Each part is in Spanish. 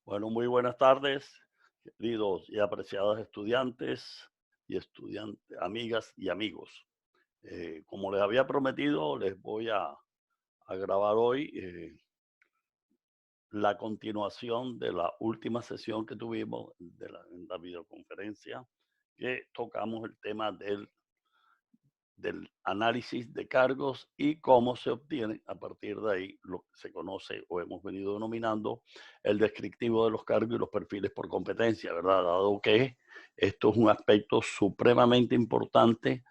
Bueno, muy buenas tardes, queridos y apreciados estudiantes y amigas y amigos. Como les había prometido, les voy a grabar hoy la continuación de la última sesión que tuvimos en la videoconferencia, que tocamos el tema del análisis de cargos y cómo se obtiene a partir de ahí lo que se conoce o hemos venido denominando el descriptivo de los cargos y los perfiles por competencia, ¿verdad? Dado que esto es un aspecto supremamente importante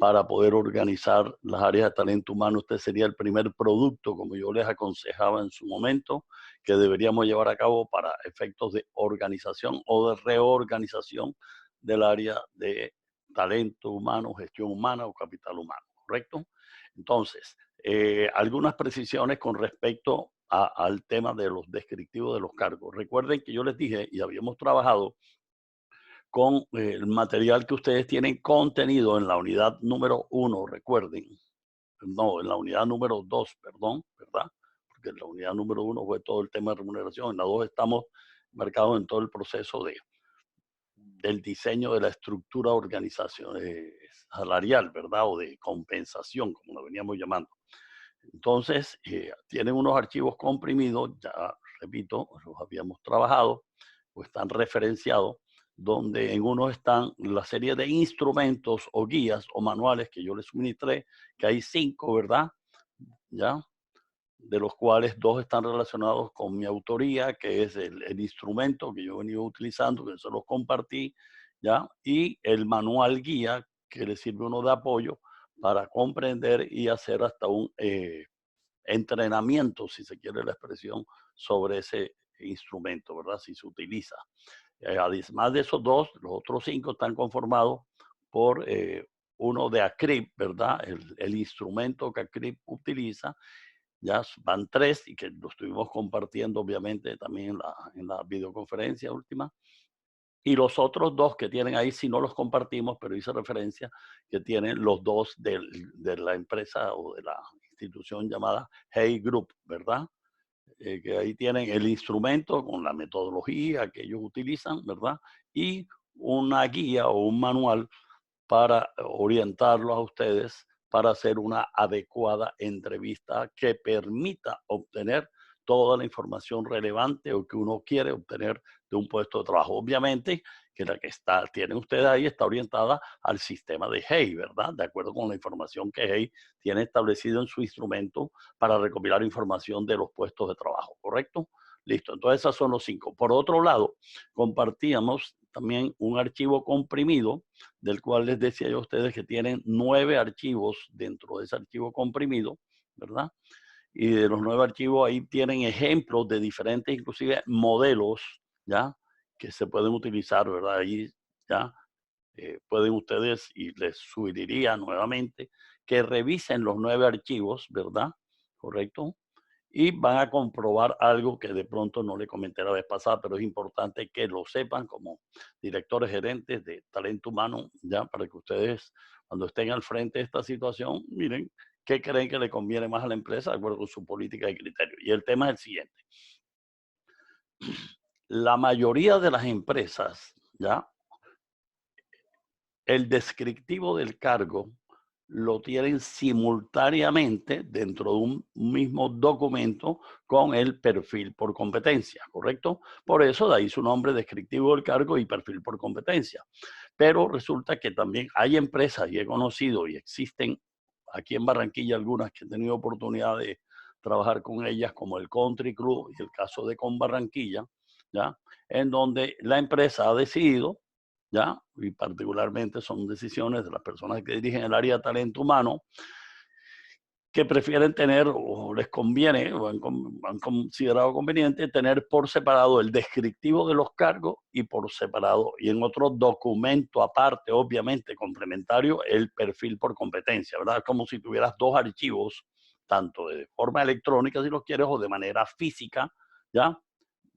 para poder organizar las áreas de talento humano. Este sería el primer producto, como yo les aconsejaba en su momento, que deberíamos llevar a cabo para efectos de organización o de reorganización del área de talento humano, gestión humana o capital humano, ¿correcto? Entonces, algunas precisiones con respecto al tema de los descriptivos de los cargos. Recuerden que yo les dije y habíamos trabajado con el material que ustedes tienen contenido en la unidad número 1, recuerden. No, en la unidad número 2, perdón, ¿verdad? Porque en la unidad número 1 fue todo el tema de remuneración. En la 2 estamos marcados en todo el proceso del diseño de la estructura organización salarial, ¿verdad? O de compensación, como lo veníamos llamando. Entonces, tienen unos archivos comprimidos, ya repito, los habíamos trabajado o están referenciados, donde en unos están la serie de instrumentos o guías o manuales que yo les suministré, que hay 5, ¿verdad? Ya, de los cuales 2 están relacionados con mi autoría, que es el instrumento que yo he venido utilizando, que se los compartí, ¿ya? Y el manual guía, que le sirve uno de apoyo para comprender y hacer hasta un entrenamiento, si se quiere la expresión, sobre ese instrumento, ¿verdad? Si se utiliza. Además de esos 2, los otros 5 están conformados por uno de ACRIP, ¿verdad? El instrumento que ACRIP utiliza, ya van 3 y que lo estuvimos compartiendo obviamente también en la videoconferencia última. Y los otros 2 que tienen ahí, si no los compartimos, pero hice referencia, que tienen los 2 de la empresa o de la institución llamada Hey Group, ¿verdad? Que ahí tienen el instrumento con la metodología que ellos utilizan, ¿verdad? Y una guía o un manual para orientarlos a ustedes para hacer una adecuada entrevista que permita obtener toda la información relevante o que uno quiere obtener de un puesto de trabajo. Obviamente que la que tienen ustedes ahí está orientada al sistema de Hey, ¿verdad? De acuerdo con la información que Hey tiene establecido en su instrumento para recopilar información de los puestos de trabajo, ¿correcto? Listo, entonces esos son los 5. Por otro lado, compartíamos también un archivo comprimido del cual les decía yo a ustedes que tienen 9 archivos dentro de ese archivo comprimido, ¿verdad? Y de los 9 archivos ahí tienen ejemplos de diferentes, inclusive modelos, ¿ya? Que se pueden utilizar, ¿verdad? Ahí, ¿ya? Pueden ustedes, y les sugeriría nuevamente, que revisen los 9 archivos, ¿verdad? ¿Correcto? Y van a comprobar algo que de pronto no le comenté la vez pasada, pero es importante que lo sepan como directores gerentes de talento humano, ya para que ustedes cuando estén al frente de esta situación, miren qué creen que le conviene más a la empresa de acuerdo con su política y criterio. Y el tema es el siguiente. La mayoría de las empresas, ya, el descriptivo del cargo lo tienen simultáneamente dentro de un mismo documento con el perfil por competencia, ¿correcto? Por eso de ahí su nombre descriptivo del cargo y perfil por competencia. Pero resulta que también hay empresas, y he conocido, y existen aquí en Barranquilla algunas que he tenido oportunidad de trabajar con ellas, como el Country Club y el caso de Con Barranquilla, ¿ya? En donde la empresa ha decidido, ¿ya? Y particularmente son decisiones de las personas que dirigen el área de talento humano, que prefieren tener o les conviene o han considerado conveniente tener por separado el descriptivo de los cargos y por separado y en otro documento aparte, obviamente complementario, el perfil por competencia, ¿verdad? Es como si tuvieras 2 archivos, tanto de forma electrónica si los quieres o de manera física, ¿ya?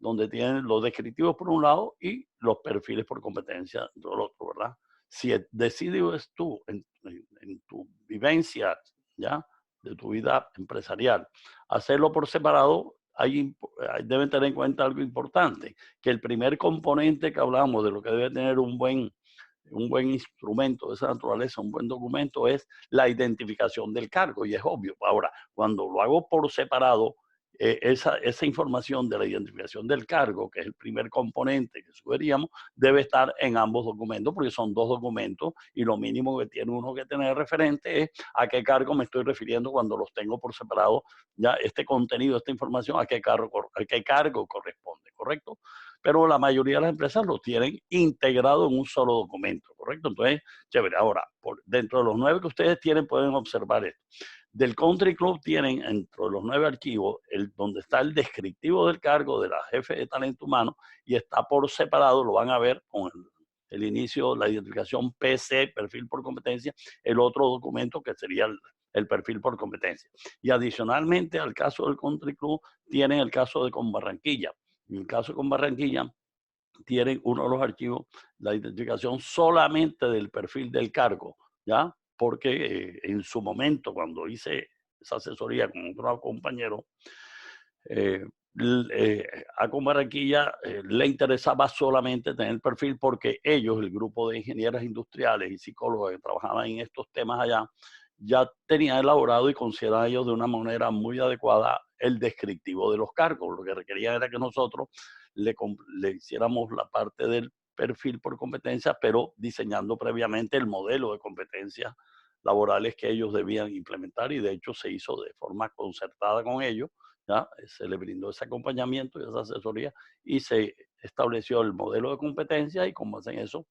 Donde tienen los descriptivos por un lado y los perfiles por competencia por el otro, ¿verdad? Si decides tú en tu vivencia, ¿ya? De tu vida empresarial, hacerlo por separado, deben tener en cuenta algo importante, que el primer componente que hablamos de lo que debe tener un buen instrumento de esa naturaleza, un buen documento, es la identificación del cargo, y es obvio. Ahora, cuando lo hago por separado, esa información de la identificación del cargo, que es el primer componente que sugeríamos, debe estar en ambos documentos, porque son dos documentos, y lo mínimo que tiene uno que tener referente es a qué cargo me estoy refiriendo cuando los tengo por separado, ya este contenido, esta información, a qué cargo corresponde, ¿correcto? Pero la mayoría de las empresas lo tienen integrado en un solo documento, ¿correcto? Entonces, chévere. Ahora, dentro de los 9 que ustedes tienen, pueden observar esto. Del Country Club tienen, dentro de los 9 archivos, donde está el descriptivo del cargo de la jefe de talento humano, y está por separado, lo van a ver con el inicio, la identificación PC, perfil por competencia, el otro documento que sería el perfil por competencia. Y adicionalmente al caso del Country Club, tienen el caso de Con Barranquilla. En el caso con Barranquilla, tienen uno de los archivos, la identificación solamente del perfil del cargo, ¿ya? Porque en su momento, cuando hice esa asesoría con otro compañero, eh, a Con Barranquilla le interesaba solamente tener el perfil porque ellos, el grupo de ingenieras industriales y psicólogos que trabajaban en estos temas allá, ya tenían elaborado y consideraban ellos de una manera muy adecuada el descriptivo de los cargos. Lo que requerían era que nosotros le hiciéramos la parte del perfil por competencia, pero diseñando previamente el modelo de competencias laborales que ellos debían implementar, y de hecho se hizo de forma concertada con ellos, ¿ya? Se le brindó ese acompañamiento y esa asesoría, y se estableció el modelo de competencia, y como hacen eso,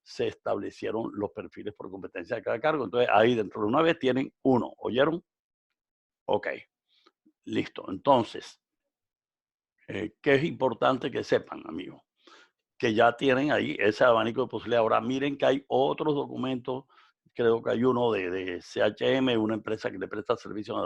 se establecieron los perfiles por competencia de cada cargo. Entonces ahí dentro de una vez tienen uno, ¿oyeron? Ok, listo. Entonces, ¿qué es importante que sepan, amigos? Que ya tienen ahí ese abanico de posibilidades. Ahora miren que hay otros documentos, creo que hay uno de CHM, una empresa que le presta servicio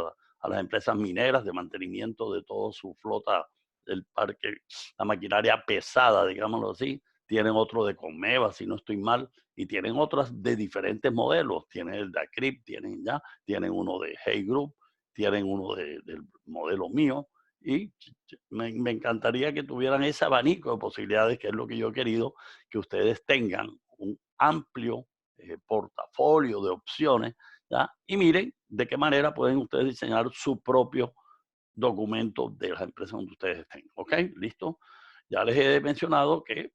a las empresas mineras de mantenimiento de toda su flota del parque, la maquinaria pesada, digámoslo así. Tienen otro de Conmeva, si no estoy mal, y tienen otras de diferentes modelos. Tienen el de Acrip, tienen uno de Hey Group, tienen uno del modelo mío, y me encantaría que tuvieran ese abanico de posibilidades, que es lo que yo he querido, que ustedes tengan un amplio portafolio de opciones, ¿ya? Y miren de qué manera pueden ustedes diseñar su propio documento de las empresas donde ustedes estén. ¿Ok? ¿Listo? Ya les he mencionado que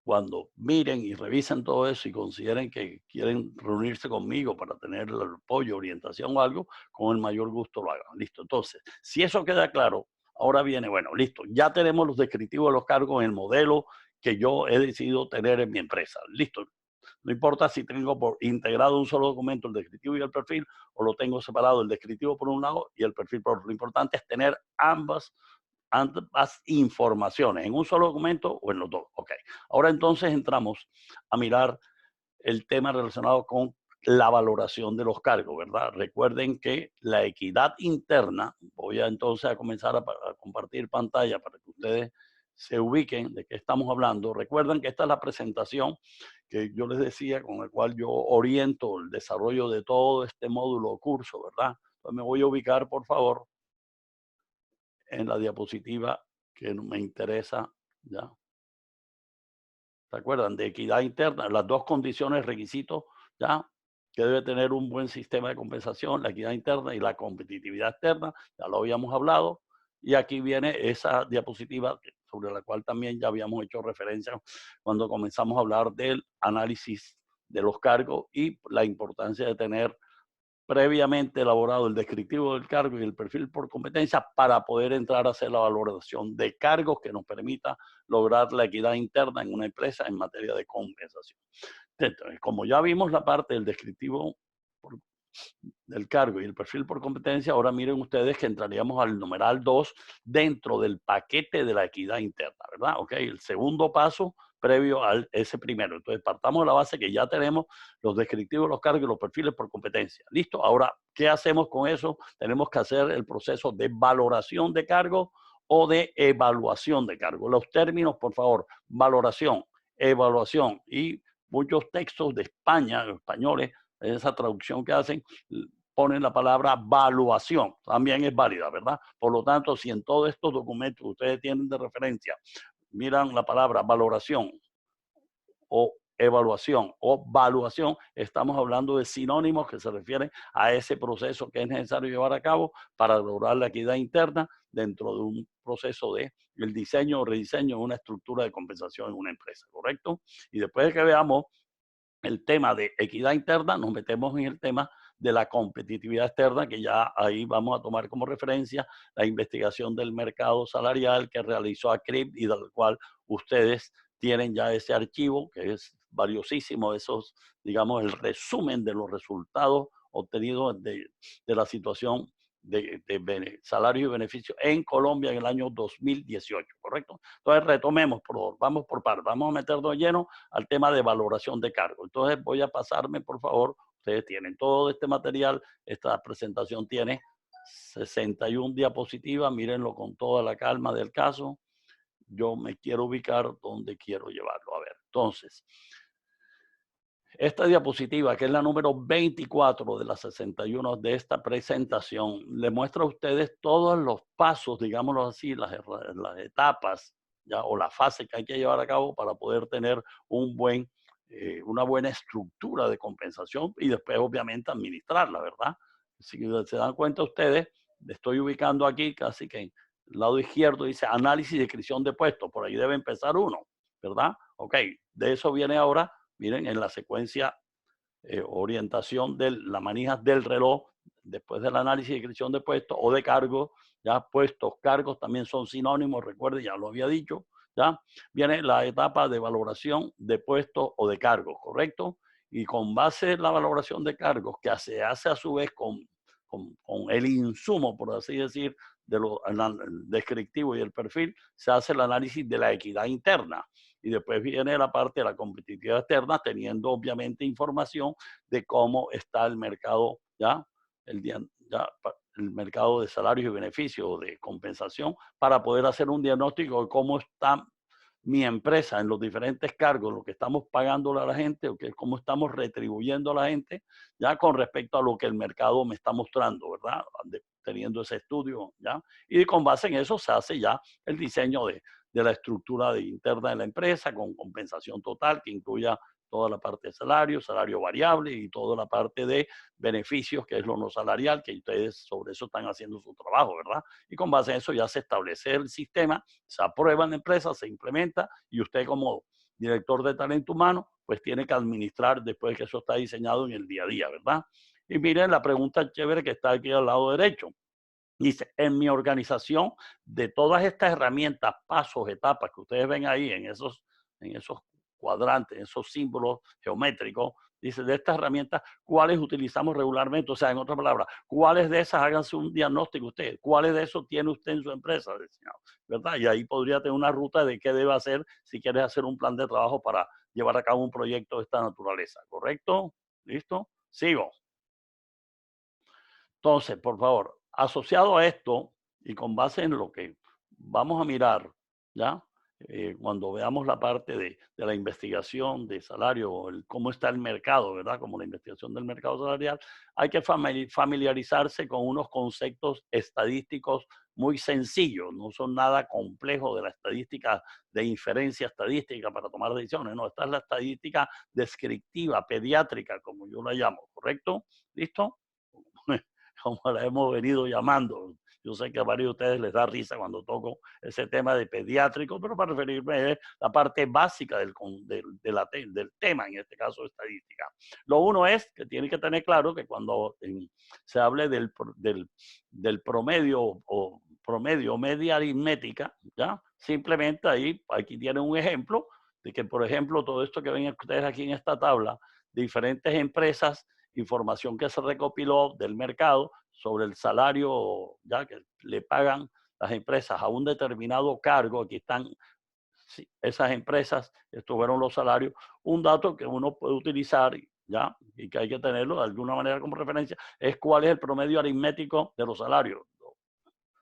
cuando miren y revisen todo eso y consideren que quieren reunirse conmigo para tener el apoyo, orientación o algo, con el mayor gusto lo hagan. Listo. Entonces, si eso queda claro, ahora viene, bueno, listo, ya tenemos los descriptivos de los cargos en el modelo que yo he decidido tener en mi empresa. Listo. No importa si tengo por integrado un solo documento el descriptivo y el perfil, o lo tengo separado, el descriptivo por un lado y el perfil por otro. Lo importante es tener ambas informaciones en un solo documento o en los dos. Ok. Ahora entonces entramos a mirar el tema relacionado con la valoración de los cargos, ¿verdad? Recuerden que la equidad interna, voy a entonces a comenzar a compartir pantalla para que ustedes se ubiquen de qué estamos hablando. Recuerden que esta es la presentación que yo les decía, con la cual yo oriento el desarrollo de todo este módulo o curso, ¿verdad? Entonces me voy a ubicar, por favor, en la diapositiva que me interesa, ¿ya? ¿Se acuerdan? De equidad interna, las dos condiciones, requisitos, ¿ya? Que debe tener un buen sistema de compensación, la equidad interna y la competitividad externa, ya lo habíamos hablado. Y aquí viene esa diapositiva sobre la cual también ya habíamos hecho referencia cuando comenzamos a hablar del análisis de los cargos y la importancia de tener previamente elaborado el descriptivo del cargo y el perfil por competencia para poder entrar a hacer la valoración de cargos que nos permita lograr la equidad interna en una empresa en materia de compensación. Entonces, como ya vimos la parte del descriptivo del cargo y el perfil por competencia, ahora miren ustedes que entraríamos al numeral 2 dentro del paquete de la equidad interna, ¿verdad? Ok, el segundo paso previo a ese primero. Entonces, partamos de la base que ya tenemos los descriptivos, los cargos y los perfiles por competencia. ¿Listo? Ahora, ¿qué hacemos con eso? Tenemos que hacer el proceso de valoración de cargo o de evaluación de cargo. Los términos, por favor, valoración, evaluación, y muchos textos de España, españoles, esa traducción que hacen, ponen la palabra valuación, también es válida, ¿verdad? Por lo tanto, si en todos estos documentos ustedes tienen de referencia, miran la palabra valoración o evaluación o valuación, estamos hablando de sinónimos que se refieren a ese proceso que es necesario llevar a cabo para lograr la equidad interna dentro de un proceso de el diseño o rediseño de una estructura de compensación en una empresa, ¿correcto? Y después de que veamos el tema de equidad interna, nos metemos en el tema de la competitividad externa, que ya ahí vamos a tomar como referencia la investigación del mercado salarial que realizó ACRIP y del cual ustedes tienen ya ese archivo, que es valiosísimo, esos, digamos, el resumen de los resultados obtenidos de la situación de salario y beneficio en Colombia en el año 2018, ¿correcto? Entonces retomemos, por favor, vamos por partes, vamos a meternos lleno al tema de valoración de cargo. Entonces voy a pasarme, por favor, ustedes tienen todo este material, esta presentación tiene 61 diapositivas, mírenlo con toda la calma del caso. Yo me quiero ubicar donde quiero llevarlo. A ver, entonces, esta diapositiva, que es la número 24 de las 61 de esta presentación, le muestra a ustedes todos los pasos, digámoslo así, las etapas, ¿ya? O la fase que hay que llevar a cabo para poder tener una buena estructura de compensación y después, obviamente, administrarla, ¿verdad? Si se dan cuenta ustedes, estoy ubicando aquí casi que en el lado izquierdo dice análisis y descripción de puestos, por ahí debe empezar uno, ¿verdad? Ok, de eso viene ahora. Miren, en la secuencia orientación de la manija del reloj, después del análisis de descripción de puestos o de cargos, ya puestos, cargos también son sinónimos, recuerde, ya lo había dicho, ya viene la etapa de valoración de puestos o de cargos, ¿correcto? Y con base en la valoración de cargos, que se hace a su vez con el insumo, por así decir, de lo descriptivo y el perfil, se hace el análisis de la equidad interna. Y después viene la parte de la competitividad externa, teniendo obviamente información de cómo está el mercado, el mercado de salarios y beneficios, de compensación, para poder hacer un diagnóstico de cómo está mi empresa en los diferentes cargos, lo que estamos pagándole a la gente, o que cómo estamos retribuyendo a la gente, ya con respecto a lo que el mercado me está mostrando, ¿verdad? Teniendo ese estudio, ¿ya? Y con base en eso se hace ya el diseño de la estructura interna de la empresa con compensación total que incluya toda la parte de salario, salario variable y toda la parte de beneficios, que es lo no salarial, que ustedes sobre eso están haciendo su trabajo, ¿verdad? Y con base en eso ya se establece el sistema, se aprueba en la empresa, se implementa y usted como director de talento humano, pues tiene que administrar después que eso está diseñado en el día a día, ¿verdad? Y miren la pregunta chévere que está aquí al lado derecho. Dice, en mi organización, de todas estas herramientas, pasos, etapas que ustedes ven ahí en esos cuadrantes, en esos símbolos geométricos, dice, de estas herramientas, ¿cuáles utilizamos regularmente? O sea, en otras palabras, ¿cuáles de esas háganse un diagnóstico usted? ¿Cuáles de esos tiene usted en su empresa? ¿Verdad? Y ahí podría tener una ruta de qué debe hacer si quieres hacer un plan de trabajo para llevar a cabo un proyecto de esta naturaleza. ¿Correcto? ¿Listo? Sigo. Entonces, por favor, asociado a esto y con base en lo que vamos a mirar, ¿ya? Cuando veamos la parte de la investigación de salario, cómo está el mercado, ¿verdad? Como la investigación del mercado salarial, hay que familiarizarse con unos conceptos estadísticos muy sencillos, no son nada complejo de la estadística de inferencia estadística para tomar decisiones, no, esta es la estadística descriptiva, pediátrica, como yo la llamo, ¿correcto? ¿Listo? Como la hemos venido llamando. Yo sé que a varios de ustedes les da risa cuando toco ese tema de pediátrico, pero para referirme a la parte básica del tema, en este caso estadística. Lo uno es que tiene que tener claro que cuando se hable del promedio o promedio media aritmética, ¿ya? Simplemente ahí, aquí tienen un ejemplo de que, por ejemplo, todo esto que ven ustedes aquí en esta tabla, diferentes empresas, información que se recopiló del mercado sobre el salario ya que le pagan las empresas a un determinado cargo. Aquí están esas empresas, estos fueron los salarios. Un dato que uno puede utilizar ya y que hay que tenerlo de alguna manera como referencia es cuál es el promedio aritmético de los salarios.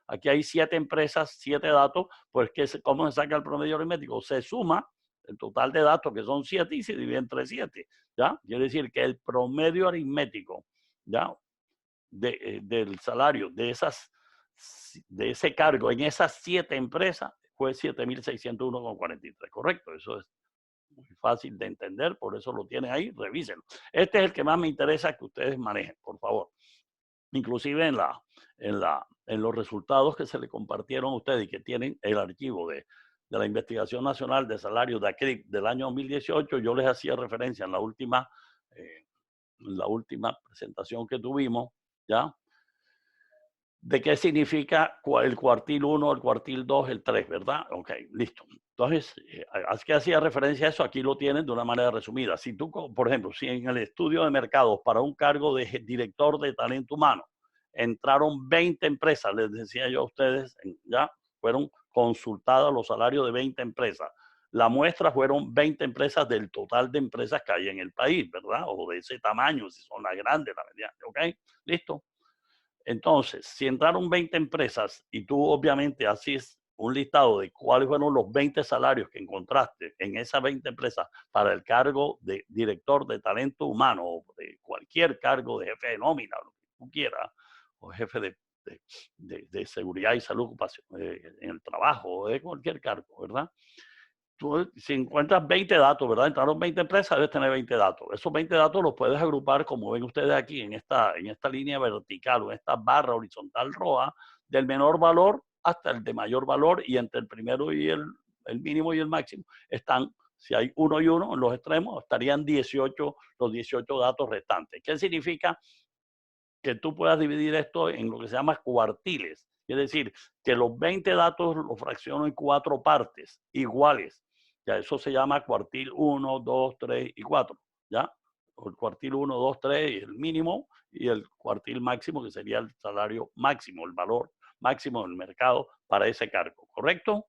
Aquí hay 7 empresas, 7 datos, pues ¿cómo se saca el promedio aritmético? Se suma el total de datos, que son 7, y se divide entre 7, ¿ya? Quiere decir que el promedio aritmético, ¿ya? del salario de ese cargo en esas 7 empresas fue 7.601,43, ¿correcto? Eso es muy fácil de entender, por eso lo tienen ahí, revísenlo. Este es el que más me interesa que ustedes manejen, por favor. Inclusive en los resultados que se le compartieron a ustedes y que tienen el archivo de la Investigación Nacional de Salarios de ACRIP del año 2018, yo les hacía referencia en la última presentación que tuvimos, ¿ya? De qué significa el cuartil 1, el cuartil 2, el 3, ¿verdad? Ok, listo. Entonces, es que hacía referencia a eso, aquí lo tienen de una manera resumida. Si tú, por ejemplo, si en el estudio de mercados para un cargo de director de talento humano entraron 20 empresas, les decía yo a ustedes, ya fueron consultados los salarios de 20 empresas. La muestra fueron 20 empresas del total de empresas que hay en el país, ¿verdad? O de ese tamaño, si son las grandes, la mediana, ¿ok? Listo. Entonces, si entraron 20 empresas y tú obviamente haces un listado de cuáles fueron los 20 salarios que encontraste en esas 20 empresas para el cargo de director de talento humano o de cualquier cargo de jefe de nómina, lo que tú quieras, o jefe de seguridad y salud en el trabajo, o de cualquier cargo, ¿verdad? Tú, si encuentras 20 datos, ¿verdad? Entraron 20 empresas, debes tener 20 datos. Esos 20 datos los puedes agrupar, como ven ustedes aquí, en esta línea vertical o en esta barra horizontal roja, del menor valor hasta el de mayor valor, y entre el primero y el mínimo y el máximo están, si hay uno y uno en los extremos, estarían los 18 datos restantes. ¿Qué significa? Que tú puedas dividir esto en lo que se llama cuartiles. Es decir, que los 20 datos los fracciono en 4 partes iguales. Ya eso se llama cuartil 1, 2, 3 y 4. ¿Ya? O el cuartil 1, 2, 3, el mínimo, y el cuartil máximo, que sería el salario máximo, el valor máximo del mercado para ese cargo. ¿Correcto?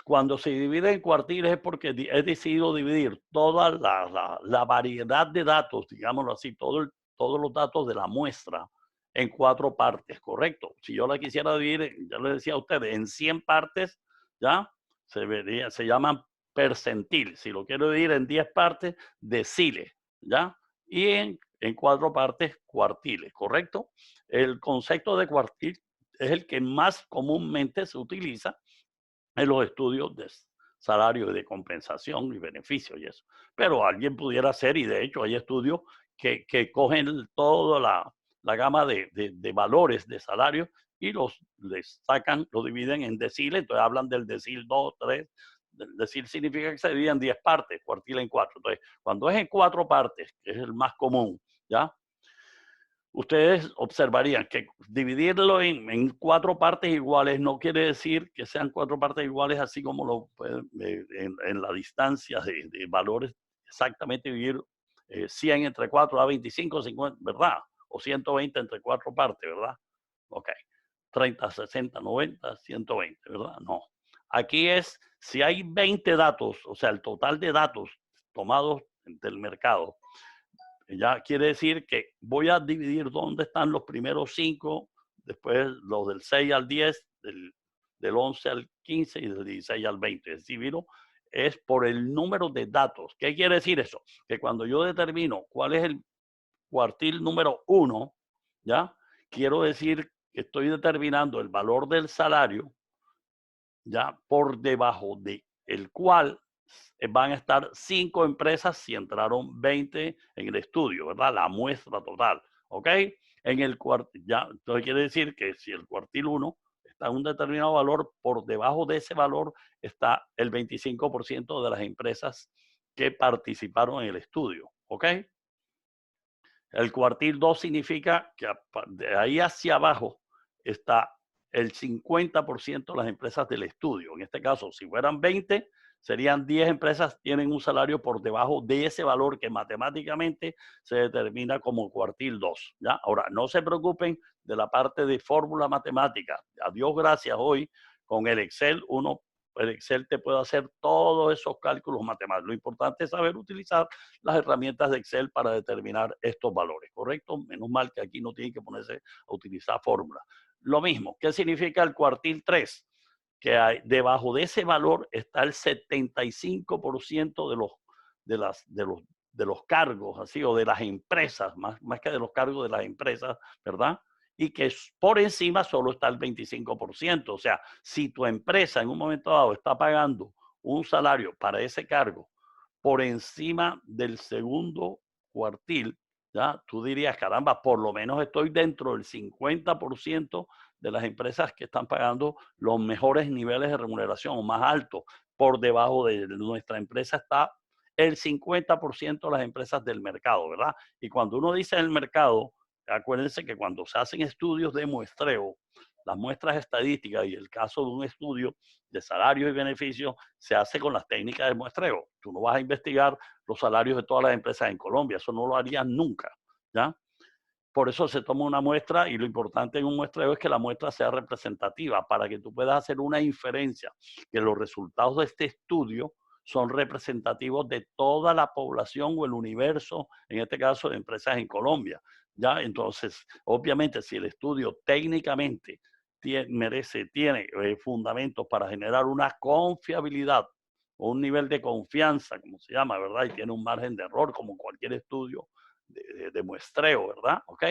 Cuando se divide en cuartiles es porque he decidido dividir toda la variedad de datos, digámoslo así, todos los datos de la muestra en 4 partes, ¿correcto? Si yo la quisiera dividir, ya les decía a ustedes, en 100 partes, ¿ya? Se llaman percentil. Si lo quiero dividir en 10 partes, deciles, ¿ya? Y en 4 partes, cuartiles, ¿correcto? El concepto de cuartil es el que más comúnmente se utiliza en los estudios de salario y de compensación y beneficios y eso. Pero alguien pudiera hacer, y de hecho hay estudios que cogen toda la gama de valores de salario y les sacan, lo dividen en deciles, entonces hablan del decil 2, 3. Decil significa que se divide en 10 partes, cuartil en 4. Entonces, cuando es en 4 partes, que es el más común, ¿ya? Ustedes observarían que dividirlo en 4 partes iguales no quiere decir que sean 4 partes iguales, así como en la distancia de valores, exactamente dividir 100 entre 4 a 25, 50, ¿verdad? O 120 entre 4 partes, ¿verdad? Ok. 30, 60, 90, 120, ¿verdad? No. Aquí es, si hay 20 datos, o sea, el total de datos tomados del mercado, ya quiere decir que voy a dividir dónde están los primeros 5, después los del 6 al 10, del 11 al 15 y del 16 al 20. Es decir, es por el número de datos. ¿Qué quiere decir eso? Que cuando yo determino cuál es el cuartil número 1, ¿ya? Quiero decir que estoy determinando el valor del salario, ya por debajo de el cual van a estar 5 empresas si entraron 20 en el estudio, ¿verdad? La muestra total, ¿ok? En el cuartil, ya, entonces quiere decir que si el cuartil 1 está en un determinado valor, por debajo de ese valor está el 25% de las empresas que participaron en el estudio, ¿ok? El cuartil 2 significa que de ahí hacia abajo está el 50% de las empresas del estudio. En este caso, si fueran 20, serían 10 empresas, tienen un salario por debajo de ese valor que matemáticamente se determina como cuartil 2. ¿Ya? Ahora, no se preocupen de la parte de fórmula matemática. A Dios gracias, hoy con el Excel el Excel te puede hacer todos esos cálculos matemáticos. Lo importante es saber utilizar las herramientas de Excel para determinar estos valores, ¿correcto? Menos mal que aquí no tienen que ponerse a utilizar fórmulas. Lo mismo, ¿qué significa el cuartil 3? Que debajo de ese valor está el 75% de los de los cargos, así, o de las empresas, más que de los cargos de las empresas, ¿verdad? Y que por encima solo está el 25%. O sea, si tu empresa en un momento dado está pagando un salario para ese cargo por encima del segundo cuartil, ¿ya? Tú dirías, caramba, por lo menos estoy dentro del 50% de las empresas que están pagando los mejores niveles de remuneración o más altos. Por debajo de nuestra empresa está el 50% de las empresas del mercado, ¿verdad? Y cuando uno dice el mercado, acuérdense que cuando se hacen estudios de muestreo, las muestras estadísticas y el caso de un estudio de salarios y beneficios se hace con las técnicas de muestreo. Tú no vas a investigar los salarios de todas las empresas en Colombia, eso no lo harías nunca, ¿ya? Por eso se toma una muestra y lo importante en un muestreo es que la muestra sea representativa para que tú puedas hacer una inferencia, que los resultados de este estudio son representativos de toda la población o el universo, en este caso de empresas en Colombia. ¿Ya? Entonces, obviamente, si el estudio técnicamente tiene fundamentos para generar una confiabilidad o un nivel de confianza, como se llama, ¿verdad? Y tiene un margen de error como cualquier estudio de muestreo, ¿verdad? ¿Ok?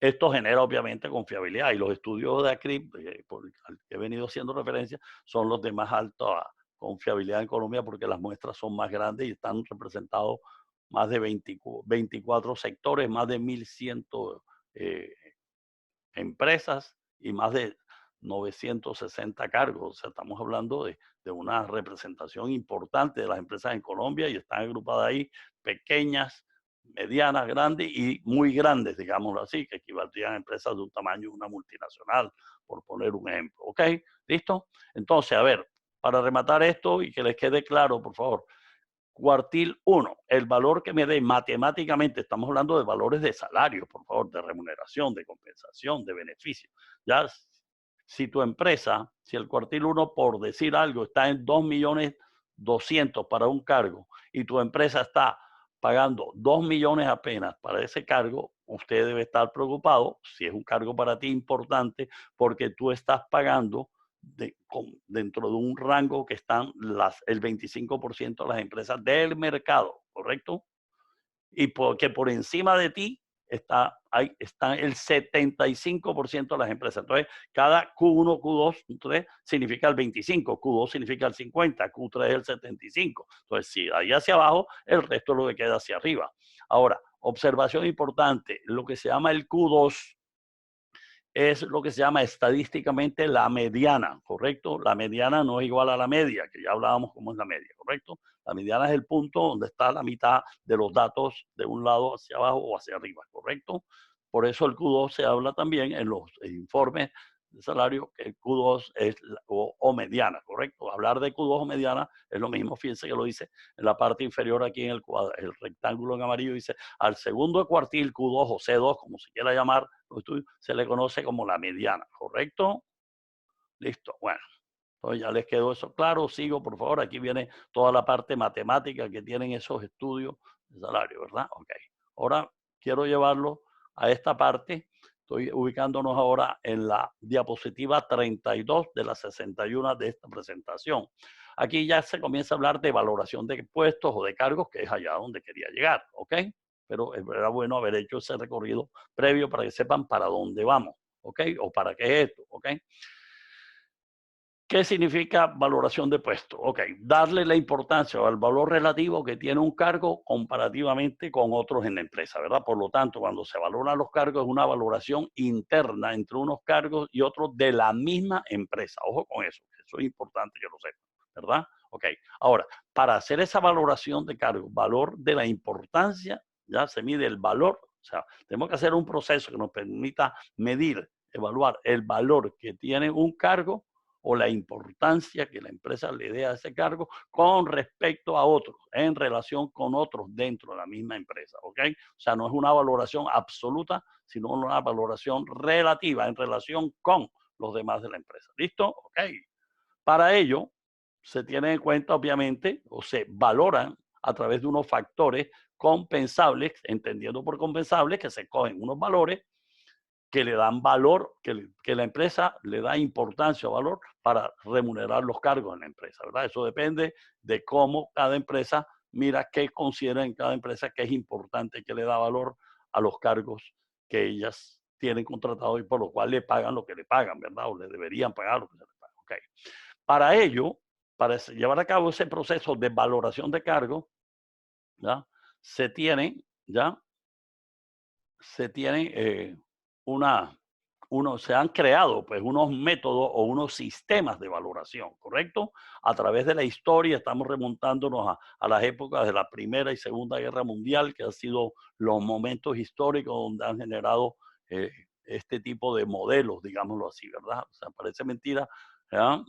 Esto genera obviamente confiabilidad y los estudios de ACRIP, al que he venido haciendo referencia, son los de más alta confiabilidad en Colombia porque las muestras son más grandes y están representados más de 24 sectores, más de 1.100 eh, empresas y más de 960 cargos. O sea, estamos hablando de una representación importante de las empresas en Colombia y están agrupadas ahí pequeñas, medianas, grandes y muy grandes, digámoslo así, que equivaldrían a empresas de un tamaño de una multinacional, por poner un ejemplo. ¿Ok? ¿Listo? Entonces, a ver, para rematar esto y que les quede claro, por favor, cuartil 1, el valor que me dé matemáticamente, estamos hablando de valores de salario, por favor, de remuneración, de compensación, de beneficio. Ya, si tu empresa, si el cuartil 1, por decir algo, está en 2.200.000 para un cargo y tu empresa está pagando 2 millones apenas para ese cargo, usted debe estar preocupado, si es un cargo para ti importante, porque tú estás pagando dentro de un rango que están el 25% de las empresas del mercado, ¿correcto? Y porque por encima de ti está el 75% de las empresas. Entonces, cada Q1, Q2, Q3 significa el 25, Q2 significa el 50, Q3 el 75. Entonces, si ahí hacia abajo, el resto es lo que queda hacia arriba. Ahora, observación importante, lo que se llama el Q2 es lo que se llama estadísticamente la mediana, ¿correcto? La mediana no es igual a la media, que ya hablábamos cómo es la media, ¿correcto? La mediana es el punto donde está la mitad de los datos de un lado hacia abajo o hacia arriba, ¿correcto? Por eso el Q2 se habla también en los informes de salario que el Q2 es o mediana, ¿correcto? Hablar de Q2 o mediana es lo mismo, fíjense que lo dice en la parte inferior aquí en el rectángulo en amarillo, dice al segundo cuartil Q2 o C2, como se quiera llamar, se le conoce como la mediana, ¿correcto? Listo, bueno. Entonces ya les quedó eso claro. Sigo, por favor. Aquí viene toda la parte matemática que tienen esos estudios de salario, ¿verdad? Ok. Ahora quiero llevarlo a esta parte. Estoy ubicándonos ahora en la diapositiva 32 de la 61 de esta presentación. Aquí ya se comienza a hablar de valoración de puestos o de cargos, que es allá donde quería llegar, ¿ok? Pero era bueno haber hecho ese recorrido previo para que sepan para dónde vamos, ¿ok? O para qué es esto, ¿ok? ¿Qué significa valoración de puesto? Ok, darle la importancia al valor relativo que tiene un cargo comparativamente con otros en la empresa, ¿verdad? Por lo tanto, cuando se valoran los cargos es una valoración interna entre unos cargos y otros de la misma empresa. Ojo con eso es importante que lo sepan, ¿verdad? Ok, ahora, para hacer esa valoración de cargo, valor de la importancia, ya se mide el valor, o sea, tenemos que hacer un proceso que nos permita medir, evaluar el valor que tiene un cargo o la importancia que la empresa le dé a ese cargo con respecto a otros, en relación con otros dentro de la misma empresa, ¿ok? O sea, no es una valoración absoluta, sino una valoración relativa en relación con los demás de la empresa. ¿Listo? Ok. Para ello, se tiene en cuenta, obviamente, o se valoran a través de unos factores compensables, entendiendo por compensables que se cogen unos valores que le dan valor, que la empresa le da importancia o valor para remunerar los cargos en la empresa, ¿verdad? Eso depende de cómo cada empresa mira qué considera en cada empresa que es importante, que le da valor a los cargos que ellas tienen contratados y por lo cual le pagan lo que le pagan, ¿verdad? O le deberían pagar lo que se le paga. Okay. Para ello, para llevar a cabo ese proceso de valoración de cargo, ¿ya? Se tienen, ¿ya? Se tienen se han creado pues unos métodos o unos sistemas de valoración, ¿correcto? A través de la historia estamos remontándonos a las épocas de la Primera y Segunda Guerra Mundial, que han sido los momentos históricos donde han generado eh, este tipo de modelos, digámoslo así, ¿verdad? O sea, parece mentira, ¿ya?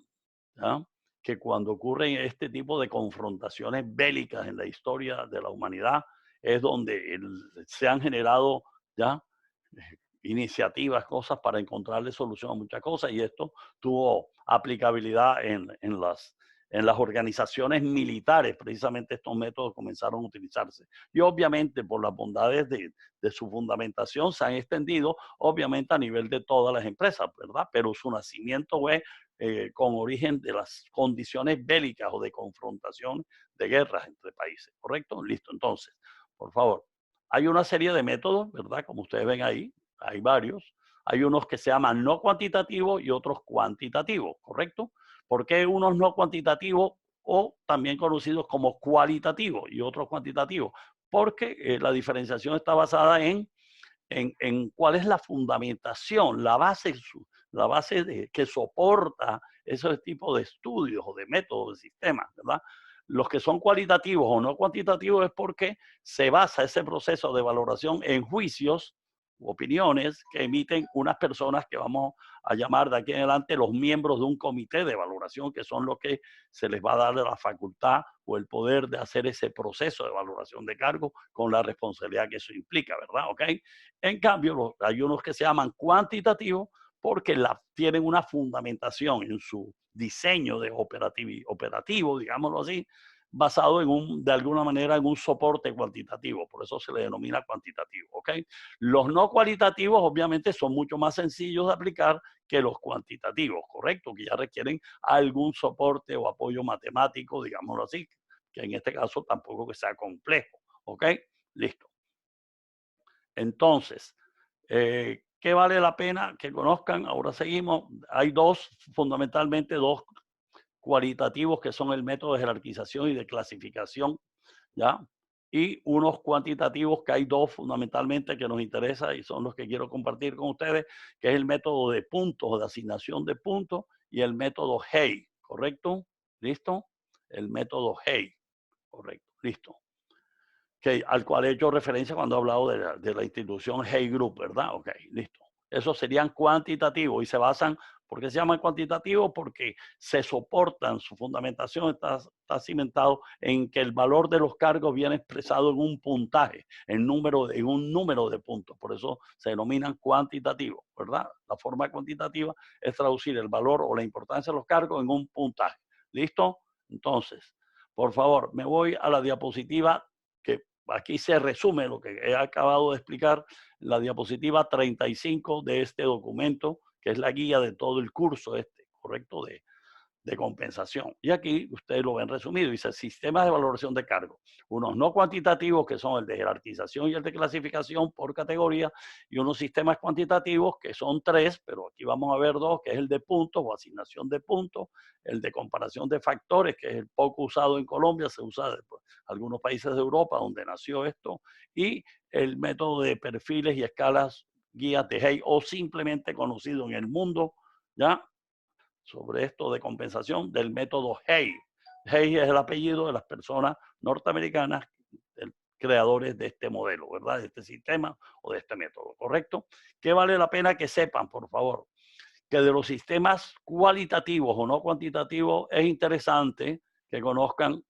¿Ya? Que cuando ocurren este tipo de confrontaciones bélicas en la historia de la humanidad es donde se han generado ya iniciativas, cosas para encontrarle solución a muchas cosas y esto tuvo aplicabilidad en las organizaciones militares, precisamente estos métodos comenzaron a utilizarse. Y obviamente por las bondades de su fundamentación se han extendido, obviamente a nivel de todas las empresas, ¿verdad? Pero su nacimiento fue con origen de las condiciones bélicas o de confrontación de guerras entre países, ¿correcto? Listo, entonces, por favor. Hay una serie de métodos, ¿verdad? Como ustedes ven ahí, hay varios. Hay unos que se llaman no cuantitativos y otros cuantitativos, ¿correcto? ¿Por qué unos no cuantitativos o también conocidos como cualitativos y otros cuantitativos? Porque la diferenciación está basada en cuál es la fundamentación, la base que soporta ese tipo de estudios o de métodos, de sistemas, ¿verdad? Los que son cualitativos o no cuantitativos es porque se basa ese proceso de valoración en juicios u opiniones que emiten unas personas que vamos a llamar de aquí en adelante los miembros de un comité de valoración, que son los que se les va a dar la facultad o el poder de hacer ese proceso de valoración de cargo con la responsabilidad que eso implica, ¿verdad? ¿Ok? En cambio, hay unos que se llaman cuantitativos porque tienen una fundamentación en su diseño de operativo, digámoslo así, basado de alguna manera en un soporte cuantitativo. Por eso se le denomina cuantitativo. ¿Ok? Los no cualitativos obviamente son mucho más sencillos de aplicar que los cuantitativos, ¿correcto? Que ya requieren algún soporte o apoyo matemático, digámoslo así, que en este caso tampoco que sea complejo. ¿Ok? Listo. Entonces, ¿qué vale la pena que conozcan? Ahora seguimos. Hay fundamentalmente dos cualitativos que son el método de jerarquización y de clasificación, ¿ya? Y unos cuantitativos que hay dos fundamentalmente que nos interesa y son los que quiero compartir con ustedes, que es el método de puntos, de asignación de puntos y el método Hay, ¿correcto? ¿Listo? El método Hay, correcto, listo al cual he hecho referencia cuando he hablado de la institución Hay Group, ¿verdad? Ok, listo. Esos serían cuantitativos y se basan, ¿por qué se llaman cuantitativos? Porque se soportan, su fundamentación está cimentado en que el valor de los cargos viene expresado en un puntaje, en un número de puntos. Por eso se denominan cuantitativos, ¿verdad? La forma cuantitativa es traducir el valor o la importancia de los cargos en un puntaje. ¿Listo? Entonces, por favor, me voy a la diapositiva que aquí se resume lo que he acabado de explicar, la diapositiva 35 de este documento, que es la guía de todo el curso ¿correcto? De compensación. Y aquí ustedes lo ven resumido, dice sistemas de valoración de cargo. Unos no cuantitativos, que son el de jerarquización y el de clasificación por categoría, y unos sistemas cuantitativos, que son tres, pero aquí vamos a ver dos, que es el de puntos o asignación de puntos, el de comparación de factores, que es el poco usado en Colombia, se usa en algunos países de Europa donde nació esto, y el método de perfiles y escalas guías de Hay, o simplemente conocido en el mundo, ¿ya? Sobre esto de compensación del método Hay. Hay es el apellido de las personas norteamericanas, creadores de este modelo, ¿verdad? De este sistema o de este método, ¿correcto? ¿Qué vale la pena que sepan, por favor? Que de los sistemas cualitativos o no cuantitativos es interesante que conozcan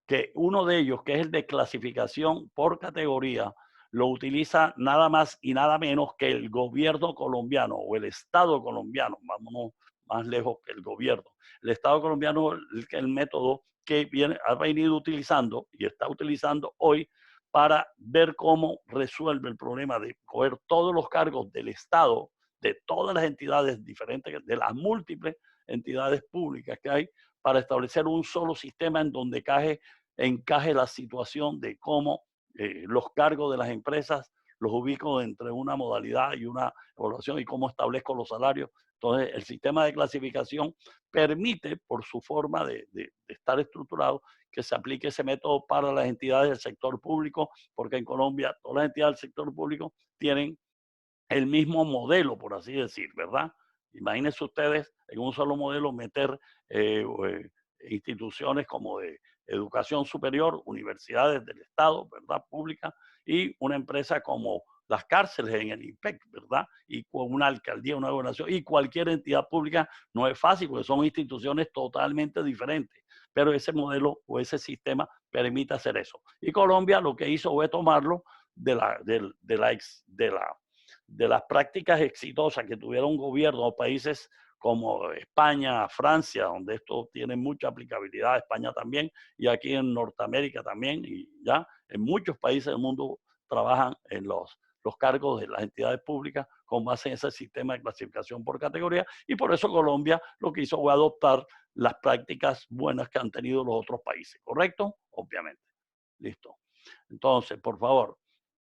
que uno de ellos, que es el de clasificación por categoría, lo utiliza nada más y nada menos que el gobierno colombiano o el Estado colombiano, vámonos más lejos que el gobierno. El Estado colombiano es el método que ha venido utilizando y está utilizando hoy para ver cómo resuelve el problema de coger todos los cargos del Estado, de todas las entidades diferentes, de las múltiples entidades públicas que hay, para establecer un solo sistema en donde cae encaje la situación de cómo los cargos de las empresas los ubico entre una modalidad y una evaluación y cómo establezco los salarios. Entonces, el sistema de clasificación permite, por su forma de estar estructurado, que se aplique ese método para las entidades del sector público, porque en Colombia todas las entidades del sector público tienen el mismo modelo, por así decir, ¿verdad? Imagínense ustedes en un solo modelo meter instituciones como de educación superior, universidades del Estado, ¿verdad? Pública, y una empresa como las cárceles en el IMPEC, ¿verdad? Y con una alcaldía, una gobernación y cualquier entidad pública no es fácil porque son instituciones totalmente diferentes. Pero ese modelo o ese sistema permite hacer eso. Y Colombia lo que hizo fue tomarlo de las prácticas exitosas que tuvieron gobiernos o países como España, Francia, donde esto tiene mucha aplicabilidad, España también, y aquí en Norteamérica también, y ya en muchos países del mundo trabajan en los cargos de las entidades públicas con base en ese sistema de clasificación por categoría, y por eso Colombia lo que hizo fue adoptar las prácticas buenas que han tenido los otros países, ¿correcto? Obviamente. Listo. Entonces, por favor,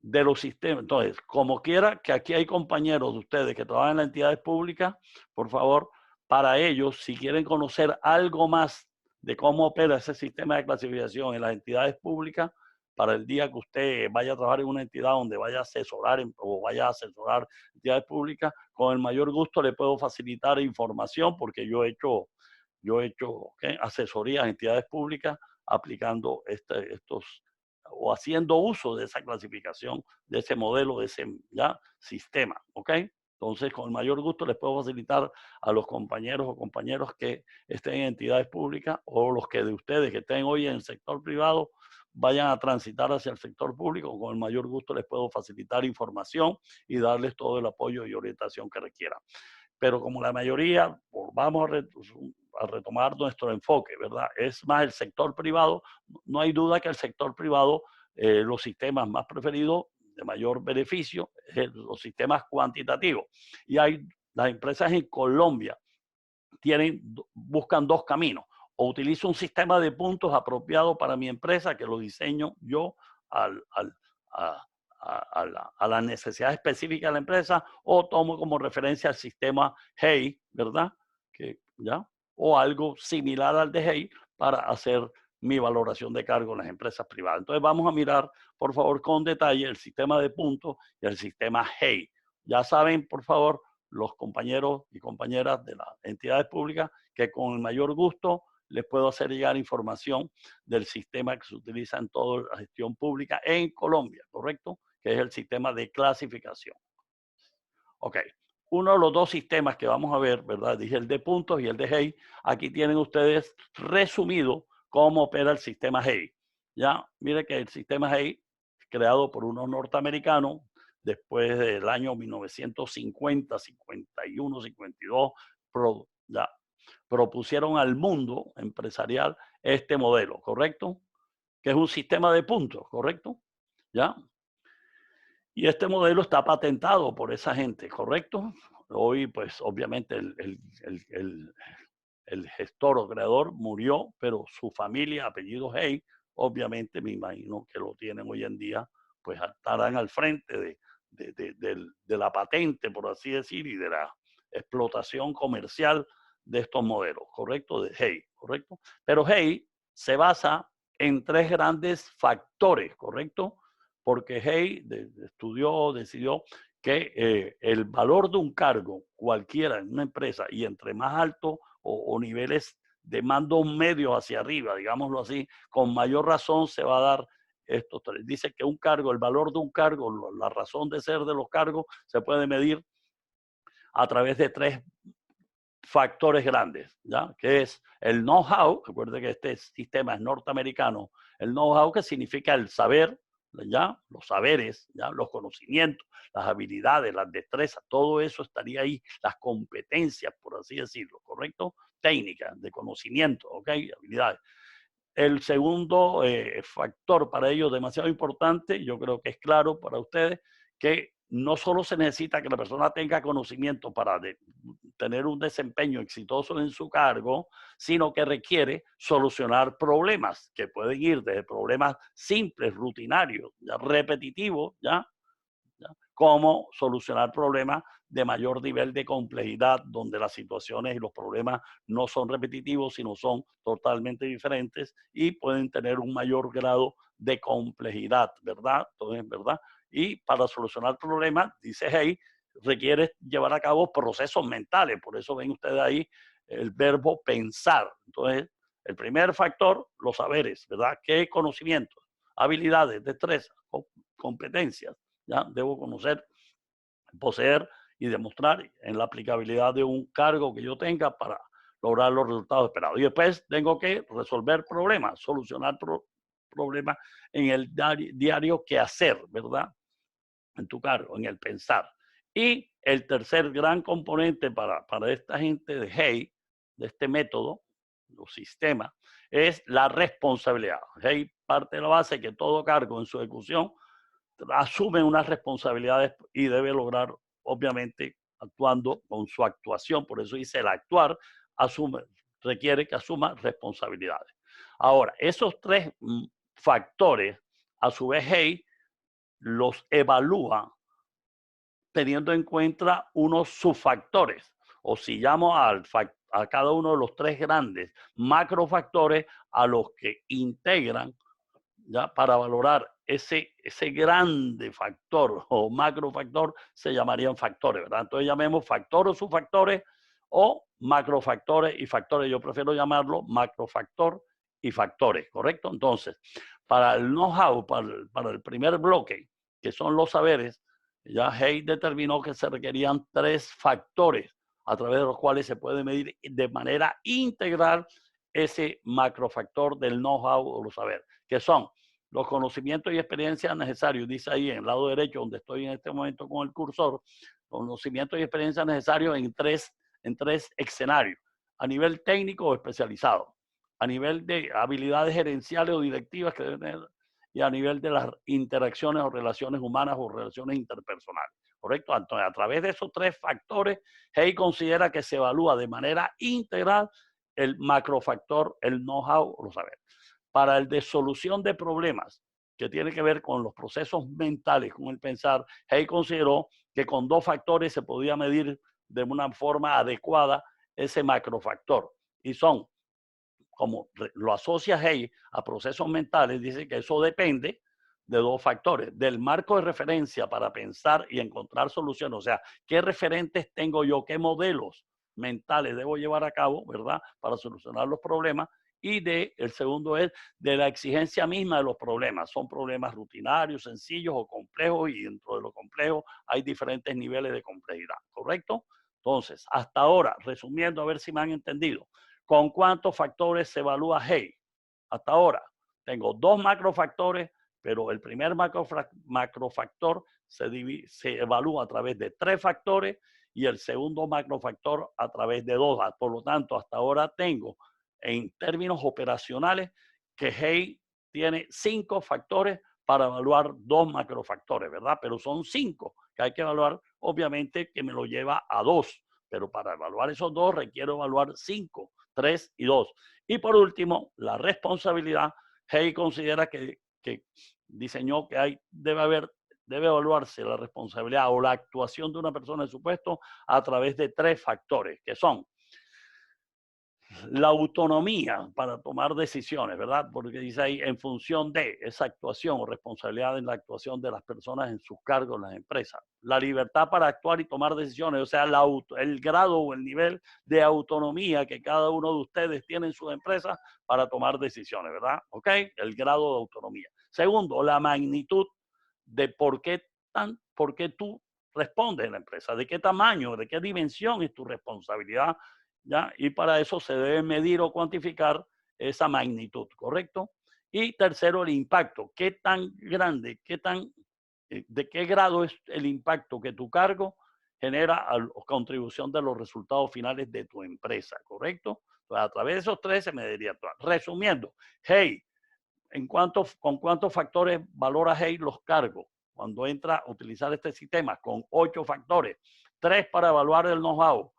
de los sistemas. Entonces, como quiera que aquí hay compañeros de ustedes que trabajan en las entidades públicas, por favor, para ellos, si quieren conocer algo más de cómo opera ese sistema de clasificación en las entidades públicas, para el día que usted vaya a trabajar en una entidad donde vaya a asesorar o vaya a asesorar entidades públicas, con el mayor gusto le puedo facilitar información porque yo he hecho ¿okay? Asesorías a entidades públicas aplicando estos o haciendo uso de esa clasificación, de ese modelo, de ese ya sistema, ¿ok? Entonces, con el mayor gusto les puedo facilitar a los compañeros o compañeros que estén en entidades públicas o los que de ustedes que estén hoy en el sector privado vayan a transitar hacia el sector público, con el mayor gusto les puedo facilitar información y darles todo el apoyo y orientación que requieran. Pero como la mayoría, vamos a retomar nuestro enfoque, ¿verdad? Es más el sector privado, no hay duda que el sector privado, los sistemas más preferidos de mayor beneficio, los sistemas cuantitativos. Y hay las empresas en Colombia buscan dos caminos. O utilizo un sistema de puntos apropiado para mi empresa, que lo diseño yo al, al, a, a la necesidad específica de la empresa, o tomo como referencia el sistema Hey, ¿verdad? ¿Ya? O algo similar al de Hey para hacer mi valoración de cargo en las empresas privadas. Entonces vamos a mirar, por favor, con detalle el sistema de puntos y el sistema Hey. Ya saben, por favor, los compañeros y compañeras de las entidades públicas que con el mayor gusto les puedo hacer llegar información del sistema que se utiliza en toda la gestión pública en Colombia, ¿correcto? Que es el sistema de clasificación. Ok. Uno de los dos sistemas que vamos a ver, ¿verdad? Dije el de puntos y el de Hey. Aquí tienen ustedes resumido cómo opera el sistema Hey. Ya, mire que el sistema Hey, creado por unos norteamericanos, después del año 1950, 51, 52, ya, propusieron al mundo empresarial este modelo, ¿correcto? Que es un sistema de puntos, ¿correcto? ¿Ya? Y este modelo está patentado por esa gente, ¿correcto? Hoy, pues, obviamente, el gestor o creador murió, pero su familia, apellido Hey, obviamente me imagino que lo tienen hoy en día, pues estarán al frente de la patente, por así decir, y de la explotación comercial de estos modelos, ¿correcto? De Hey, ¿correcto? Pero Hey se basa en tres grandes factores, ¿correcto? Porque Hey decidió que el valor de un cargo cualquiera en una empresa y entre más alto o niveles de mando medio hacia arriba, digámoslo así, con mayor razón se va a dar estos tres. Dice que un cargo, el valor de un cargo, la razón de ser de los cargos se puede medir a través de tres factores grandes, ¿ya? Que es el know-how, recuerde que este sistema es norteamericano, el know-how que significa el saber, ¿ya? Los saberes, ¿ya? Los conocimientos, las habilidades, las destrezas, todo eso estaría ahí, las competencias, por así decirlo, ¿correcto? Técnicas, de conocimiento, ¿ok? Habilidades. El segundo factor para ellos demasiado importante, yo creo que es claro para ustedes, que no solo se necesita que la persona tenga conocimiento para tener un desempeño exitoso en su cargo, sino que requiere solucionar problemas que pueden ir desde problemas simples, rutinarios, ya repetitivos, ¿ya? Cómo solucionar problemas de mayor nivel de complejidad, donde las situaciones y los problemas no son repetitivos, sino son totalmente diferentes y pueden tener un mayor grado de complejidad, ¿verdad? Entonces, ¿verdad? Y para solucionar problemas, dice Hay, requiere llevar a cabo procesos mentales. Por eso ven ustedes ahí el verbo pensar. Entonces, el primer factor, los saberes, ¿verdad? ¿Qué conocimientos, habilidades, destrezas, competencias? ¿Ya? Debo conocer, poseer y demostrar en la aplicabilidad de un cargo que yo tenga para lograr los resultados esperados. Y después tengo que resolver problemas, solucionar problemas en el diario que hacer, ¿verdad? En tu cargo, en el pensar. Y el tercer gran componente para esta gente de Hay, de este método o sistema, es la responsabilidad. Hay parte de la base que todo cargo en su ejecución asume unas responsabilidades y debe lograr, obviamente, actuando con su actuación. Por eso dice el actuar asume, requiere que asuma responsabilidades. Ahora, esos tres factores, a su vez, Hay los evalúa teniendo en cuenta unos subfactores, o si llamo a cada uno de los tres grandes macrofactores a los que integran, ¿ya? Para valorar ese grande factor o macrofactor, se llamarían factores, ¿verdad? Entonces llamemos factores o subfactores o macrofactores y factores. Yo prefiero llamarlo macrofactor y factores, ¿correcto? Entonces, para el know-how, para el primer bloque, que son los saberes, ya Hay determinó que se requerían tres factores a través de los cuales se puede medir de manera integral ese macrofactor del know-how o los saberes, que son los conocimientos y experiencias necesarios, dice ahí en el lado derecho, donde estoy en este momento con el cursor, conocimientos y experiencias necesarios en tres escenarios, a nivel técnico o especializado, a nivel de habilidades gerenciales o directivas que deben tener, y a nivel de las interacciones o relaciones humanas o relaciones interpersonales. ¿Correcto? Entonces, a través de esos tres factores, Hay considera que se evalúa de manera integral el macrofactor, el know-how o los saberes. Para el de solución de problemas, que tiene que ver con los procesos mentales, con el pensar, Hay consideró que con dos factores se podía medir de una forma adecuada ese macrofactor. Y son, como lo asocia Hay a procesos mentales, dice que eso depende de dos factores, del marco de referencia para pensar y encontrar soluciones, o sea, qué referentes tengo yo, qué modelos mentales debo llevar a cabo, ¿verdad? Para solucionar los problemas. Y el segundo es de la exigencia misma de los problemas. Son problemas rutinarios, sencillos o complejos, y dentro de lo complejo hay diferentes niveles de complejidad, ¿correcto? Entonces, hasta ahora, resumiendo, a ver si me han entendido, ¿con cuántos factores se evalúa Hay? Hasta ahora, tengo dos macrofactores, pero el primer macrofactor se evalúa a través de tres factores y el segundo macrofactor a través de dos. Por lo tanto, hasta ahora tengo en términos operacionales que Hay tiene 5 factores para evaluar dos macrofactores, ¿verdad? Pero son 5 que hay que evaluar, obviamente que me lo lleva a 2, pero para evaluar esos dos requiero evaluar 5, 3 y 2. Y por último, la responsabilidad. Hay considera que diseñó que debe evaluarse la responsabilidad o la actuación de una persona en su puesto a través de tres factores, que son la autonomía para tomar decisiones, ¿verdad? Porque dice ahí, en función de esa actuación o responsabilidad en la actuación de las personas en sus cargos en las empresas. La libertad para actuar y tomar decisiones, o sea, el grado o el nivel de autonomía que cada uno de ustedes tiene en sus empresas para tomar decisiones, ¿verdad? ¿Ok? El grado de autonomía. Segundo, la magnitud de por qué tú respondes en la empresa, de qué tamaño, de qué dimensión es tu responsabilidad, ¿ya? Y para eso se debe medir o cuantificar esa magnitud, ¿correcto? Y tercero, el impacto. ¿Qué tan grande, de qué grado es el impacto que tu cargo genera a la contribución de los resultados finales de tu empresa, ¿correcto? Entonces, a través de esos tres se mediría actuar. Resumiendo, Hay, ¿con cuántos factores valora Hay los cargos? cuando entra a utilizar este sistema con 8 factores, 3 para evaluar el know-how,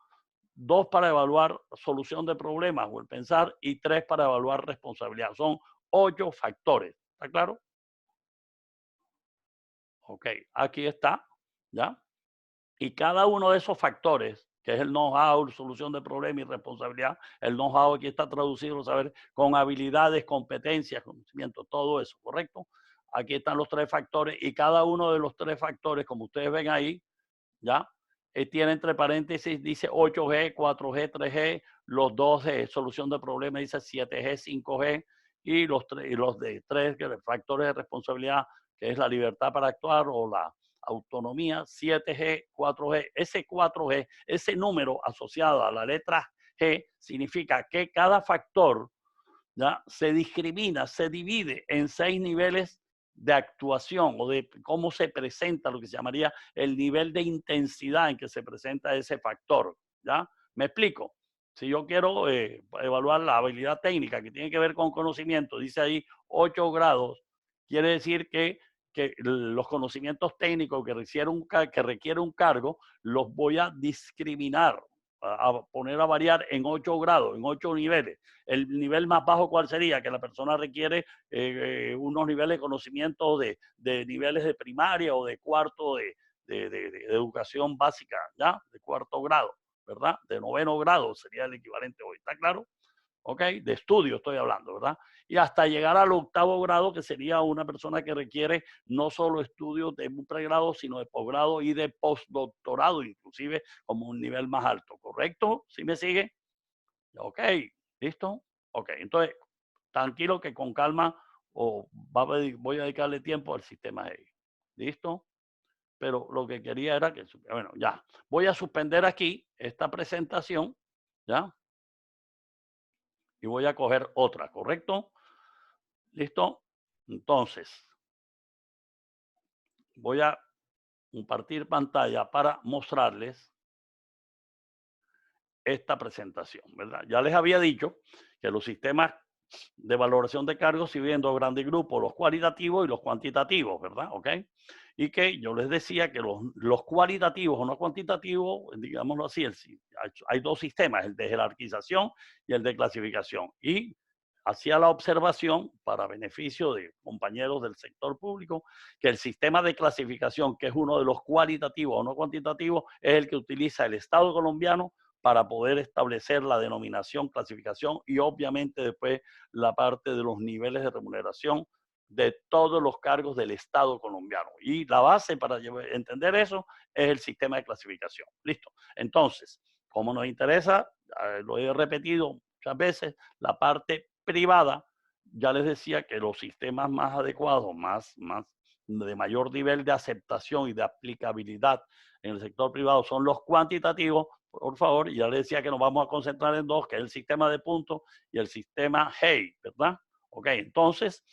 2 para evaluar solución de problemas o el pensar y 3 para evaluar responsabilidad. Son 8 factores. ¿Está claro? Ok, aquí está, ¿ya? Y cada uno de esos factores, que es el know-how, solución de problemas y responsabilidad, el know-how aquí está traducido, saber, con habilidades, competencias, conocimiento, todo eso, ¿correcto? Aquí están los 3 factores y cada uno de los 3 factores, como ustedes ven ahí, ¿ya? Tiene entre paréntesis, dice 8G, 4G, 3G, los 2G, solución de problemas, dice 7G, 5G, y los de 3 factores de responsabilidad, que es la libertad para actuar o la autonomía, 7G, 4G. Ese 4G, ese número asociado a la letra G, significa que cada factor, ¿ya?, se discrimina, se divide en 6 niveles de actuación o de cómo se presenta lo que se llamaría el nivel de intensidad en que se presenta ese factor. ¿Ya? ¿Me explico? Si yo quiero evaluar la habilidad técnica que tiene que ver con conocimiento, dice ahí 8 grados, quiere decir que los conocimientos técnicos que requiere un cargo los voy a discriminar, a poner a variar en 8 grados, en 8 niveles. El nivel más bajo, ¿cuál sería? Que la persona requiere unos niveles de conocimiento de niveles de primaria o de cuarto de educación básica, ¿ya? De cuarto grado, ¿verdad? De noveno grado sería el equivalente hoy, ¿está claro? ¿Ok? De estudio estoy hablando, ¿verdad? Y hasta llegar al octavo grado, que sería una persona que requiere no solo estudios de un pregrado, sino de posgrado y de postdoctorado, inclusive como un nivel más alto, ¿correcto? ¿Sí me sigue? Ok, ¿listo? Ok, entonces, tranquilo que con calma voy a dedicarle tiempo al sistema E. ¿Listo? Pero lo que quería era que, bueno, ya, voy a suspender aquí esta presentación, ¿ya? Y voy a coger otra, ¿correcto? ¿Listo? Entonces, voy a compartir pantalla para mostrarles esta presentación, ¿verdad? Ya les había dicho que los sistemas de valoración de cargos se dividen en dos grandes grupos, los cualitativos y los cuantitativos, ¿verdad? ¿Ok? Y que yo les decía que los cualitativos o no cuantitativos, digámoslo así, hay dos sistemas, el de jerarquización y el de clasificación. Y hacía la observación, para beneficio de compañeros del sector público, que el sistema de clasificación, que es uno de los cualitativos o no cuantitativos, es el que utiliza el Estado colombiano para poder establecer la denominación, clasificación y obviamente después la parte de los niveles de remuneración de todos los cargos del Estado colombiano. Y la base para entender eso es el sistema de clasificación. Listo. Entonces, como nos interesa, lo he repetido muchas veces, la parte privada, ya les decía que los sistemas más adecuados, más de mayor nivel de aceptación y de aplicabilidad en el sector privado son los cuantitativos, por favor, y ya les decía que nos vamos a concentrar en dos, que es el sistema de puntos y el sistema Hey, ¿verdad? Ok, entonces,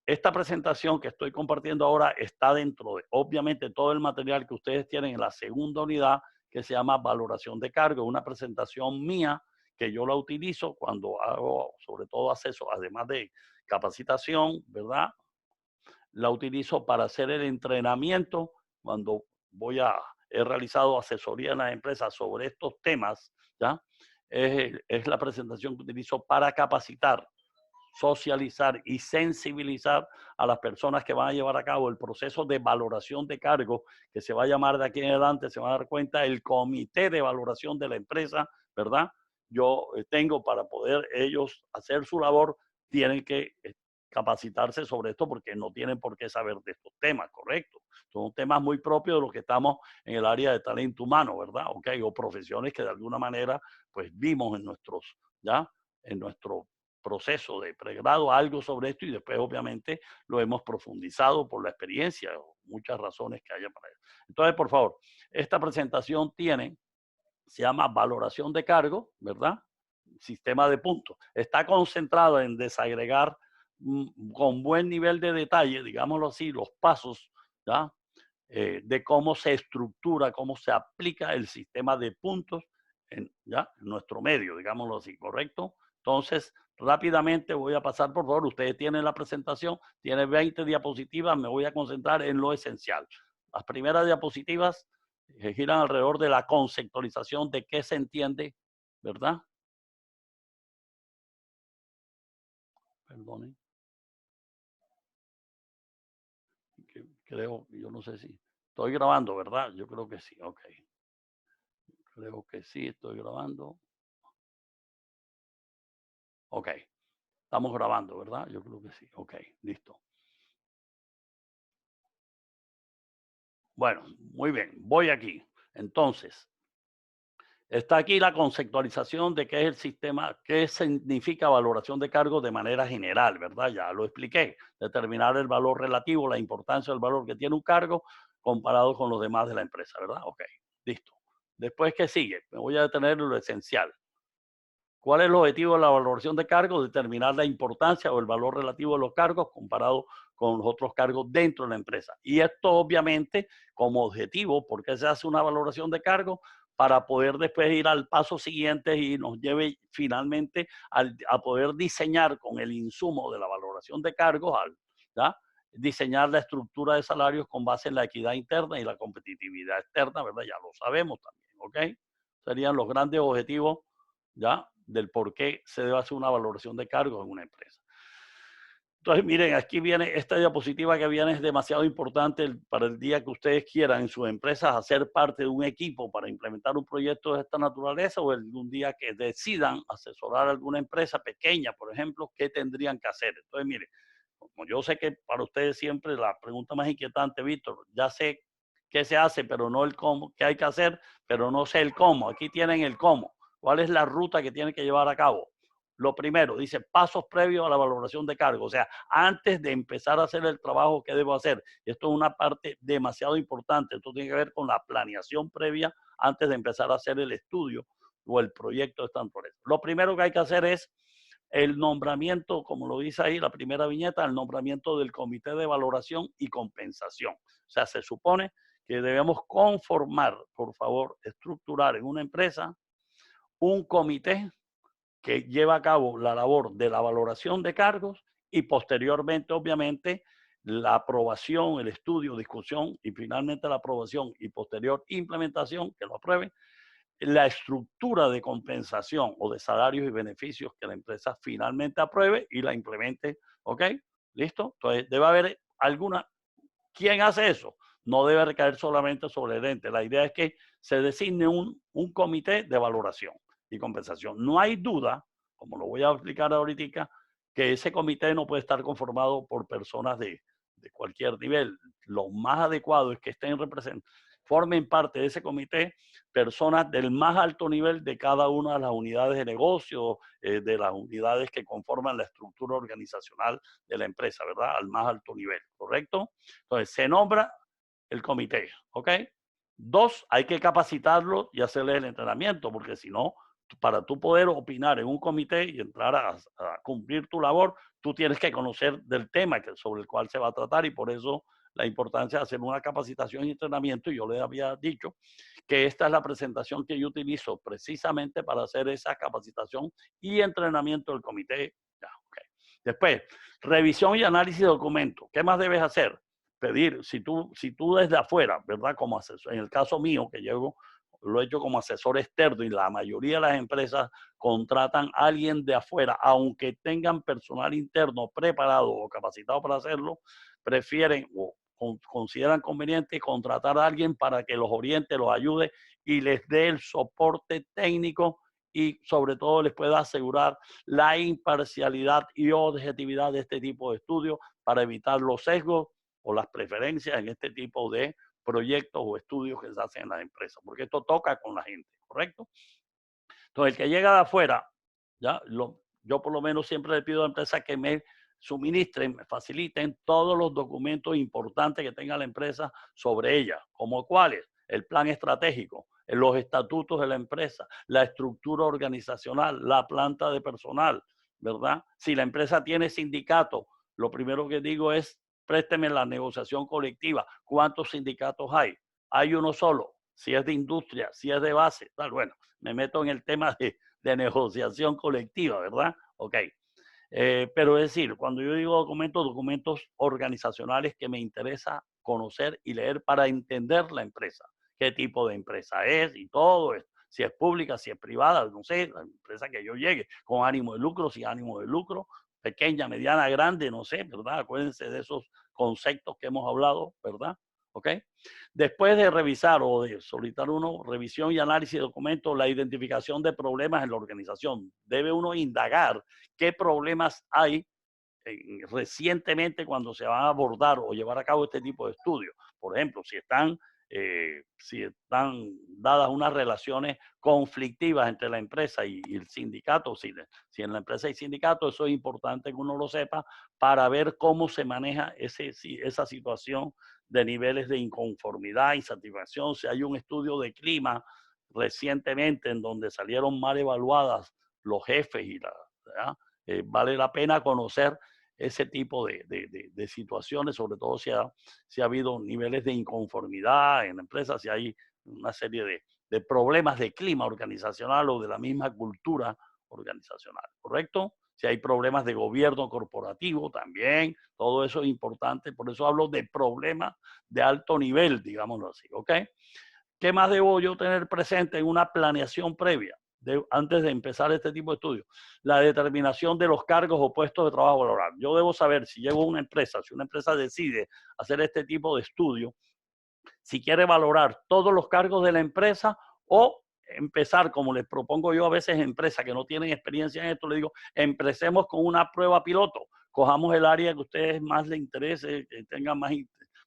esta presentación que estoy compartiendo ahora está dentro de, obviamente, todo el material que ustedes tienen en la segunda unidad, que se llama valoración de cargo, una presentación mía que yo la utilizo cuando hago, sobre todo acceso, además de capacitación, ¿verdad? La utilizo para hacer el entrenamiento cuando he realizado asesoría en las empresas sobre estos temas, ¿ya? Es la presentación que utilizo para capacitar, socializar y sensibilizar a las personas que van a llevar a cabo el proceso de valoración de cargo, que se va a llamar de aquí en adelante, se van a dar cuenta, el comité de valoración de la empresa, ¿verdad? Yo tengo para poder ellos hacer su labor, tienen que capacitarse sobre esto porque no tienen por qué saber de estos temas, ¿correcto? Son temas muy propios de los que estamos en el área de talento humano, ¿verdad? Ok, o profesiones que de alguna manera pues vimos en nuestros, ¿ya? En nuestro proceso de pregrado algo sobre esto y después obviamente lo hemos profundizado por la experiencia o muchas razones que haya para eso. Entonces, por favor, esta presentación se llama valoración de cargo, ¿verdad? Sistema de puntos. Está concentrado en desagregar con buen nivel de detalle, digámoslo así, los pasos, ¿ya? De cómo se estructura, cómo se aplica el sistema de puntos ¿ya? En nuestro medio, digámoslo así, ¿correcto? Entonces, rápidamente voy a pasar, por favor, ustedes tienen la presentación, tiene 20 diapositivas, me voy a concentrar en lo esencial. Las primeras diapositivas giran alrededor de la conceptualización de qué se entiende, ¿verdad? Perdonen, creo, yo no sé si estoy grabando, ¿verdad? Yo creo que sí, ok. Creo que sí, estoy grabando. Ok, estamos grabando, ¿verdad? Yo creo que sí, ok, listo. Bueno, muy bien, voy aquí. Entonces, está aquí la conceptualización de qué es el sistema, qué significa valoración de cargos de manera general, ¿verdad? Ya lo expliqué. Determinar el valor relativo, la importancia del valor que tiene un cargo comparado con los demás de la empresa, ¿verdad? Ok, listo. Después, ¿qué sigue? Me voy a detener en lo esencial. ¿Cuál es el objetivo de la valoración de cargos? Determinar la importancia o el valor relativo de los cargos comparado con los otros cargos dentro de la empresa. Y esto obviamente como objetivo, porque se hace una valoración de cargos para poder después ir al paso siguiente y nos lleve finalmente a poder diseñar con el insumo de la valoración de cargos, ¿ya? Diseñar la estructura de salarios con base en la equidad interna y la competitividad externa, ¿verdad? Ya lo sabemos también, ¿ok? Serían los grandes objetivos, ¿ya? Del por qué se debe hacer una valoración de cargos en una empresa. Entonces, miren, aquí viene esta diapositiva que viene, es demasiado importante para el día que ustedes quieran en sus empresas hacer parte de un equipo para implementar un proyecto de esta naturaleza, o un día que decidan asesorar a alguna empresa pequeña, por ejemplo, ¿qué tendrían que hacer? Entonces, miren, como yo sé que para ustedes siempre la pregunta más inquietante, Víctor, ya sé qué se hace, pero no el cómo, qué hay que hacer, pero no sé el cómo. Aquí tienen el cómo. ¿Cuál es la ruta que tienen que llevar a cabo? Lo primero, dice pasos previos a la valoración de cargo. O sea, antes de empezar a hacer el trabajo que debo hacer. Esto es una parte demasiado importante. Esto tiene que ver con la planeación previa antes de empezar a hacer el estudio o el proyecto de esta naturaleza. Lo primero que hay que hacer es el nombramiento, como lo dice ahí la primera viñeta, el nombramiento del comité de valoración y compensación. O sea, se supone que debemos conformar, por favor, estructurar en una empresa un comité que lleva a cabo la labor de la valoración de cargos y posteriormente, obviamente, la aprobación, el estudio, discusión y finalmente la aprobación y posterior implementación, que lo aprueben, la estructura de compensación o de salarios y beneficios que la empresa finalmente apruebe y la implemente. ¿Ok? ¿Listo? Entonces, debe haber alguna. ¿Quién hace eso? No debe recaer solamente sobre el ente. La idea es que se designe un comité de valoración y compensación. No hay duda, como lo voy a explicar ahorita, que ese comité no puede estar conformado por personas de cualquier nivel. Lo más adecuado es que estén representados, formen parte de ese comité personas del más alto nivel de cada una de las unidades de negocio, de las unidades que conforman la estructura organizacional de la empresa, ¿verdad? Al más alto nivel, ¿correcto? Entonces, se nombra el comité, ¿ok? Dos, hay que capacitarlo y hacerle el entrenamiento, porque si no, para tú poder opinar en un comité y entrar a cumplir tu labor, tú tienes que conocer del tema sobre el cual se va a tratar y por eso la importancia de hacer una capacitación y entrenamiento. Y yo le había dicho que esta es la presentación que yo utilizo precisamente para hacer esa capacitación y entrenamiento del comité. Ya, okay. Después, revisión y análisis de documentos. ¿Qué más debes hacer? Pedir, si tú desde afuera, ¿verdad? Como asesor, en el caso mío, que llevo, lo he hecho como asesor externo y la mayoría de las empresas contratan a alguien de afuera, aunque tengan personal interno preparado o capacitado para hacerlo, prefieren o consideran conveniente contratar a alguien para que los oriente, los ayude y les dé el soporte técnico y sobre todo les pueda asegurar la imparcialidad y objetividad de este tipo de estudios para evitar los sesgos o las preferencias en este tipo de proyectos o estudios que se hacen en las empresas, porque esto toca con la gente, ¿correcto? Entonces, el que llega de afuera, yo por lo menos siempre le pido a la empresa que me suministren, me faciliten todos los documentos importantes que tenga la empresa sobre ella, como cuáles, el plan estratégico, los estatutos de la empresa, la estructura organizacional, la planta de personal, ¿verdad? Si la empresa tiene sindicato, lo primero que digo es, présteme la negociación colectiva. ¿Cuántos sindicatos hay? Hay uno solo. Si es de industria, si es de base, tal, bueno, me meto en el tema de negociación colectiva, ¿verdad? Ok. Pero es decir, cuando yo digo documentos, documentos organizacionales que me interesa conocer y leer para entender la empresa, qué tipo de empresa es y todo esto. Si es pública, si es privada, no sé, la empresa que yo llegue, con ánimo de lucro, sin ánimo de lucro, pequeña, mediana, grande, no sé, ¿verdad? Acuérdense de esos conceptos que hemos hablado, ¿verdad? ¿Ok? Después de revisar o de solicitar uno, revisión y análisis de documentos, la identificación de problemas en la organización. Debe uno indagar qué problemas hay recientemente cuando se van a abordar o llevar a cabo este tipo de estudios. Por ejemplo, si están dadas unas relaciones conflictivas entre la empresa y el sindicato, si en la empresa hay sindicato, eso es importante que uno lo sepa para ver cómo se maneja esa situación de niveles de inconformidad, insatisfacción. Si hay un estudio de clima recientemente en donde salieron mal evaluadas los jefes vale la pena conocer ese tipo de situaciones, sobre todo si ha habido niveles de inconformidad en la empresa, si hay una serie de problemas de clima organizacional o de la misma cultura organizacional, ¿correcto? Si hay problemas de gobierno corporativo también, todo eso es importante, por eso hablo de problemas de alto nivel, digámoslo así, ¿ok? ¿Qué más debo yo tener presente en una planeación previa antes de empezar este tipo de estudios? La determinación de los cargos o puestos de trabajo laboral. Yo debo saber si llego a una empresa, si una empresa decide hacer este tipo de estudio, si quiere valorar todos los cargos de la empresa o empezar, como les propongo yo a veces a empresas que no tienen experiencia en esto, le digo, empecemos con una prueba piloto, cojamos el área que a ustedes más les interese, que tengan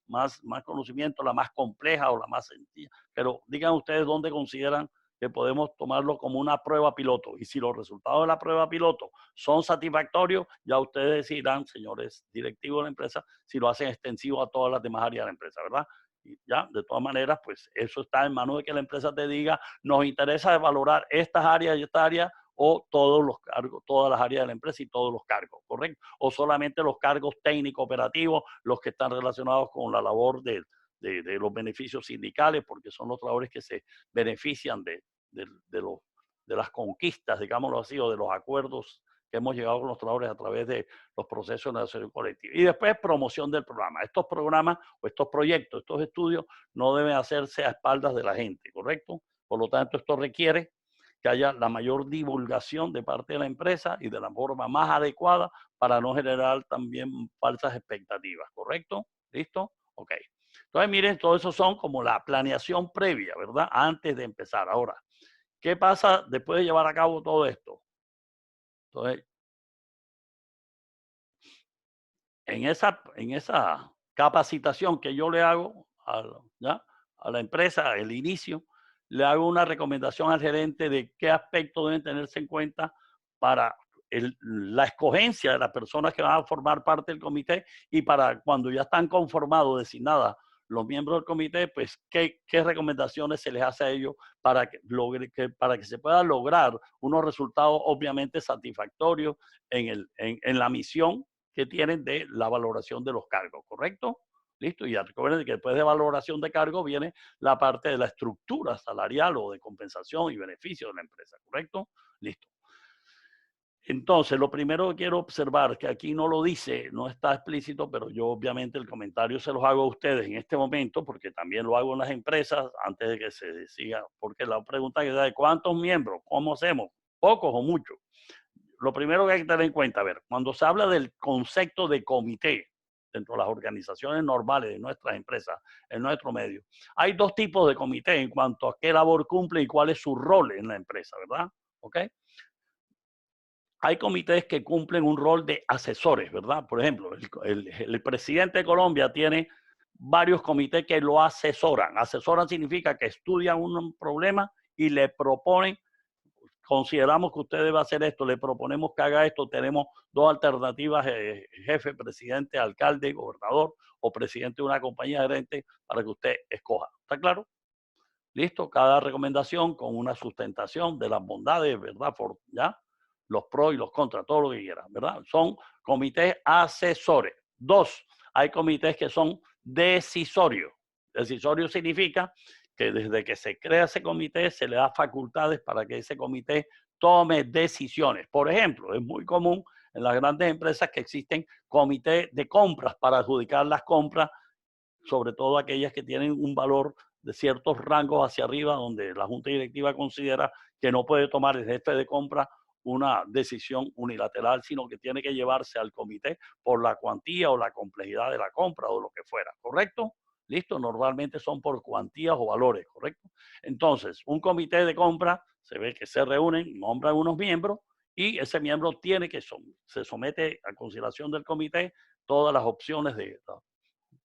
más conocimiento, la más compleja o la más sencilla, pero digan ustedes dónde consideran que podemos tomarlo como una prueba piloto. Y si los resultados de la prueba piloto son satisfactorios, ya ustedes decidirán, señores directivos de la empresa, si lo hacen extensivo a todas las demás áreas de la empresa, ¿verdad? Y ya, de todas maneras, pues eso está en manos de que la empresa te diga, nos interesa valorar estas áreas y estas áreas o todos los cargos, todas las áreas de la empresa y todos los cargos, ¿correcto? O solamente los cargos técnicos operativos, los que están relacionados con la labor de los beneficios sindicales, porque son los trabajadores que se benefician de las conquistas, digámoslo así, o de los acuerdos que hemos llegado con los trabajadores a través de los procesos de negociación colectiva. Y después promoción del programa. Estos programas o estos proyectos, estos estudios no deben hacerse a espaldas de la gente, ¿correcto? Por lo tanto, esto requiere que haya la mayor divulgación de parte de la empresa y de la forma más adecuada para no generar también falsas expectativas, ¿correcto? ¿Listo? Ok. Entonces, miren, todo eso son como la planeación previa, ¿verdad? Antes de empezar. Ahora, ¿qué pasa después de llevar a cabo todo esto? Entonces, en esa capacitación que yo le hago ¿ya? A la empresa, el inicio, le hago una recomendación al gerente de qué aspectos deben tenerse en cuenta para la escogencia de las personas que van a formar parte del comité y para cuando ya están conformados, designadas los miembros del comité, pues qué recomendaciones se les hace a ellos para que se pueda lograr unos resultados obviamente satisfactorios en la misión que tienen de la valoración de los cargos, ¿correcto? Listo, y ya recuerden que después de valoración de cargo viene la parte de la estructura salarial o de compensación y beneficio de la empresa, ¿correcto? Listo. Entonces, lo primero que quiero observar, que aquí no lo dice, no está explícito, pero yo obviamente el comentario se los hago a ustedes en este momento, porque también lo hago en las empresas antes de que se siga, porque la pregunta que da es, ¿cuántos miembros? ¿Cómo hacemos? ¿Pocos o muchos? Lo primero que hay que tener en cuenta, a ver, cuando se habla del concepto de comité dentro de las organizaciones normales de nuestras empresas, en nuestro medio, hay dos tipos de comité en cuanto a qué labor cumple y cuál es su rol en la empresa, ¿verdad? ¿Ok? Hay comités que cumplen un rol de asesores, ¿verdad? Por ejemplo, el presidente de Colombia tiene varios comités que lo asesoran. Asesoran significa que estudian un problema y le proponen, consideramos que usted debe hacer esto, le proponemos que haga esto, tenemos dos alternativas, jefe, presidente, alcalde, gobernador o presidente de una compañía gerente para que usted escoja. ¿Está claro? Listo, cada recomendación con una sustentación de las bondades, ¿verdad? ¿Ya? Los pros y los contras, todo lo que quieran, ¿verdad? Son comités asesores. Dos, hay comités que son decisorios. Decisorio significa que desde que se crea ese comité se le da facultades para que ese comité tome decisiones. Por ejemplo, es muy común en las grandes empresas que existen comités de compras para adjudicar las compras, sobre todo aquellas que tienen un valor de ciertos rangos hacia arriba, donde la junta directiva considera que no puede tomar el jefe de compra una decisión unilateral, sino que tiene que llevarse al comité por la cuantía o la complejidad de la compra o lo que fuera, ¿correcto? Listo, normalmente son por cuantías o valores, ¿correcto? Entonces, un comité de compra se ve que se reúnen, nombran unos miembros y ese miembro tiene que, se somete a consideración del comité todas las opciones de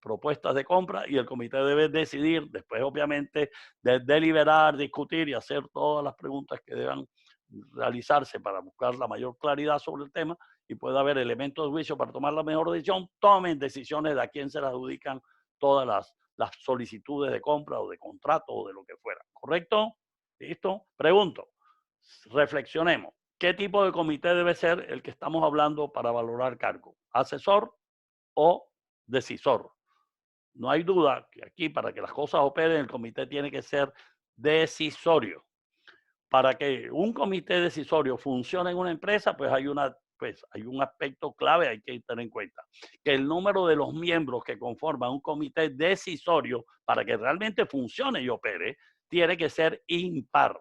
propuestas de compra y el comité debe decidir, después obviamente de deliberar, discutir y hacer todas las preguntas que deban realizarse para buscar la mayor claridad sobre el tema y puede haber elementos de juicio para tomar la mejor decisión, tomen decisiones de a quién se le adjudican todas las solicitudes de compra o de contrato o de lo que fuera. ¿Correcto? ¿Listo? Pregunto, reflexionemos. ¿Qué tipo de comité debe ser el que estamos hablando para valorar cargo? ¿Asesor o decisor? No hay duda que aquí, para que las cosas operen, el comité tiene que ser decisorio. Para que un comité decisorio funcione en una empresa, pues hay un aspecto clave hay que tener en cuenta, que el número de los miembros que conforman un comité decisorio, para que realmente funcione y opere, tiene que ser impar.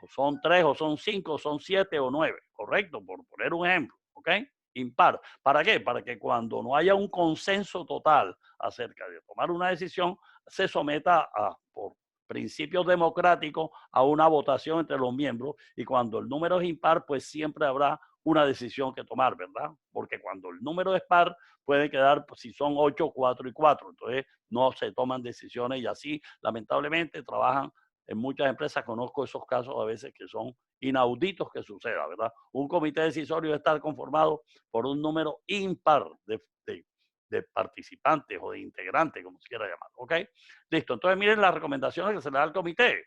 O son 3, o son 5, o son 7 o 9, correcto, por poner un ejemplo, ¿ok? Impar. ¿Para qué? Para que cuando no haya un consenso total acerca de tomar una decisión, se someta por principios democráticos a una votación entre los miembros y cuando el número es impar, pues siempre habrá una decisión que tomar, ¿verdad? Porque cuando el número es par, puede quedar, pues, si son 8, 4 y 4, entonces no se toman decisiones y así, lamentablemente, trabajan en muchas empresas. Conozco esos casos a veces que son inauditos que suceda, ¿verdad? Un comité decisorio debe estar conformado por un número impar de participantes o de integrantes, como se quiera llamar, ¿ok? Listo, entonces miren las recomendaciones que se le da al comité.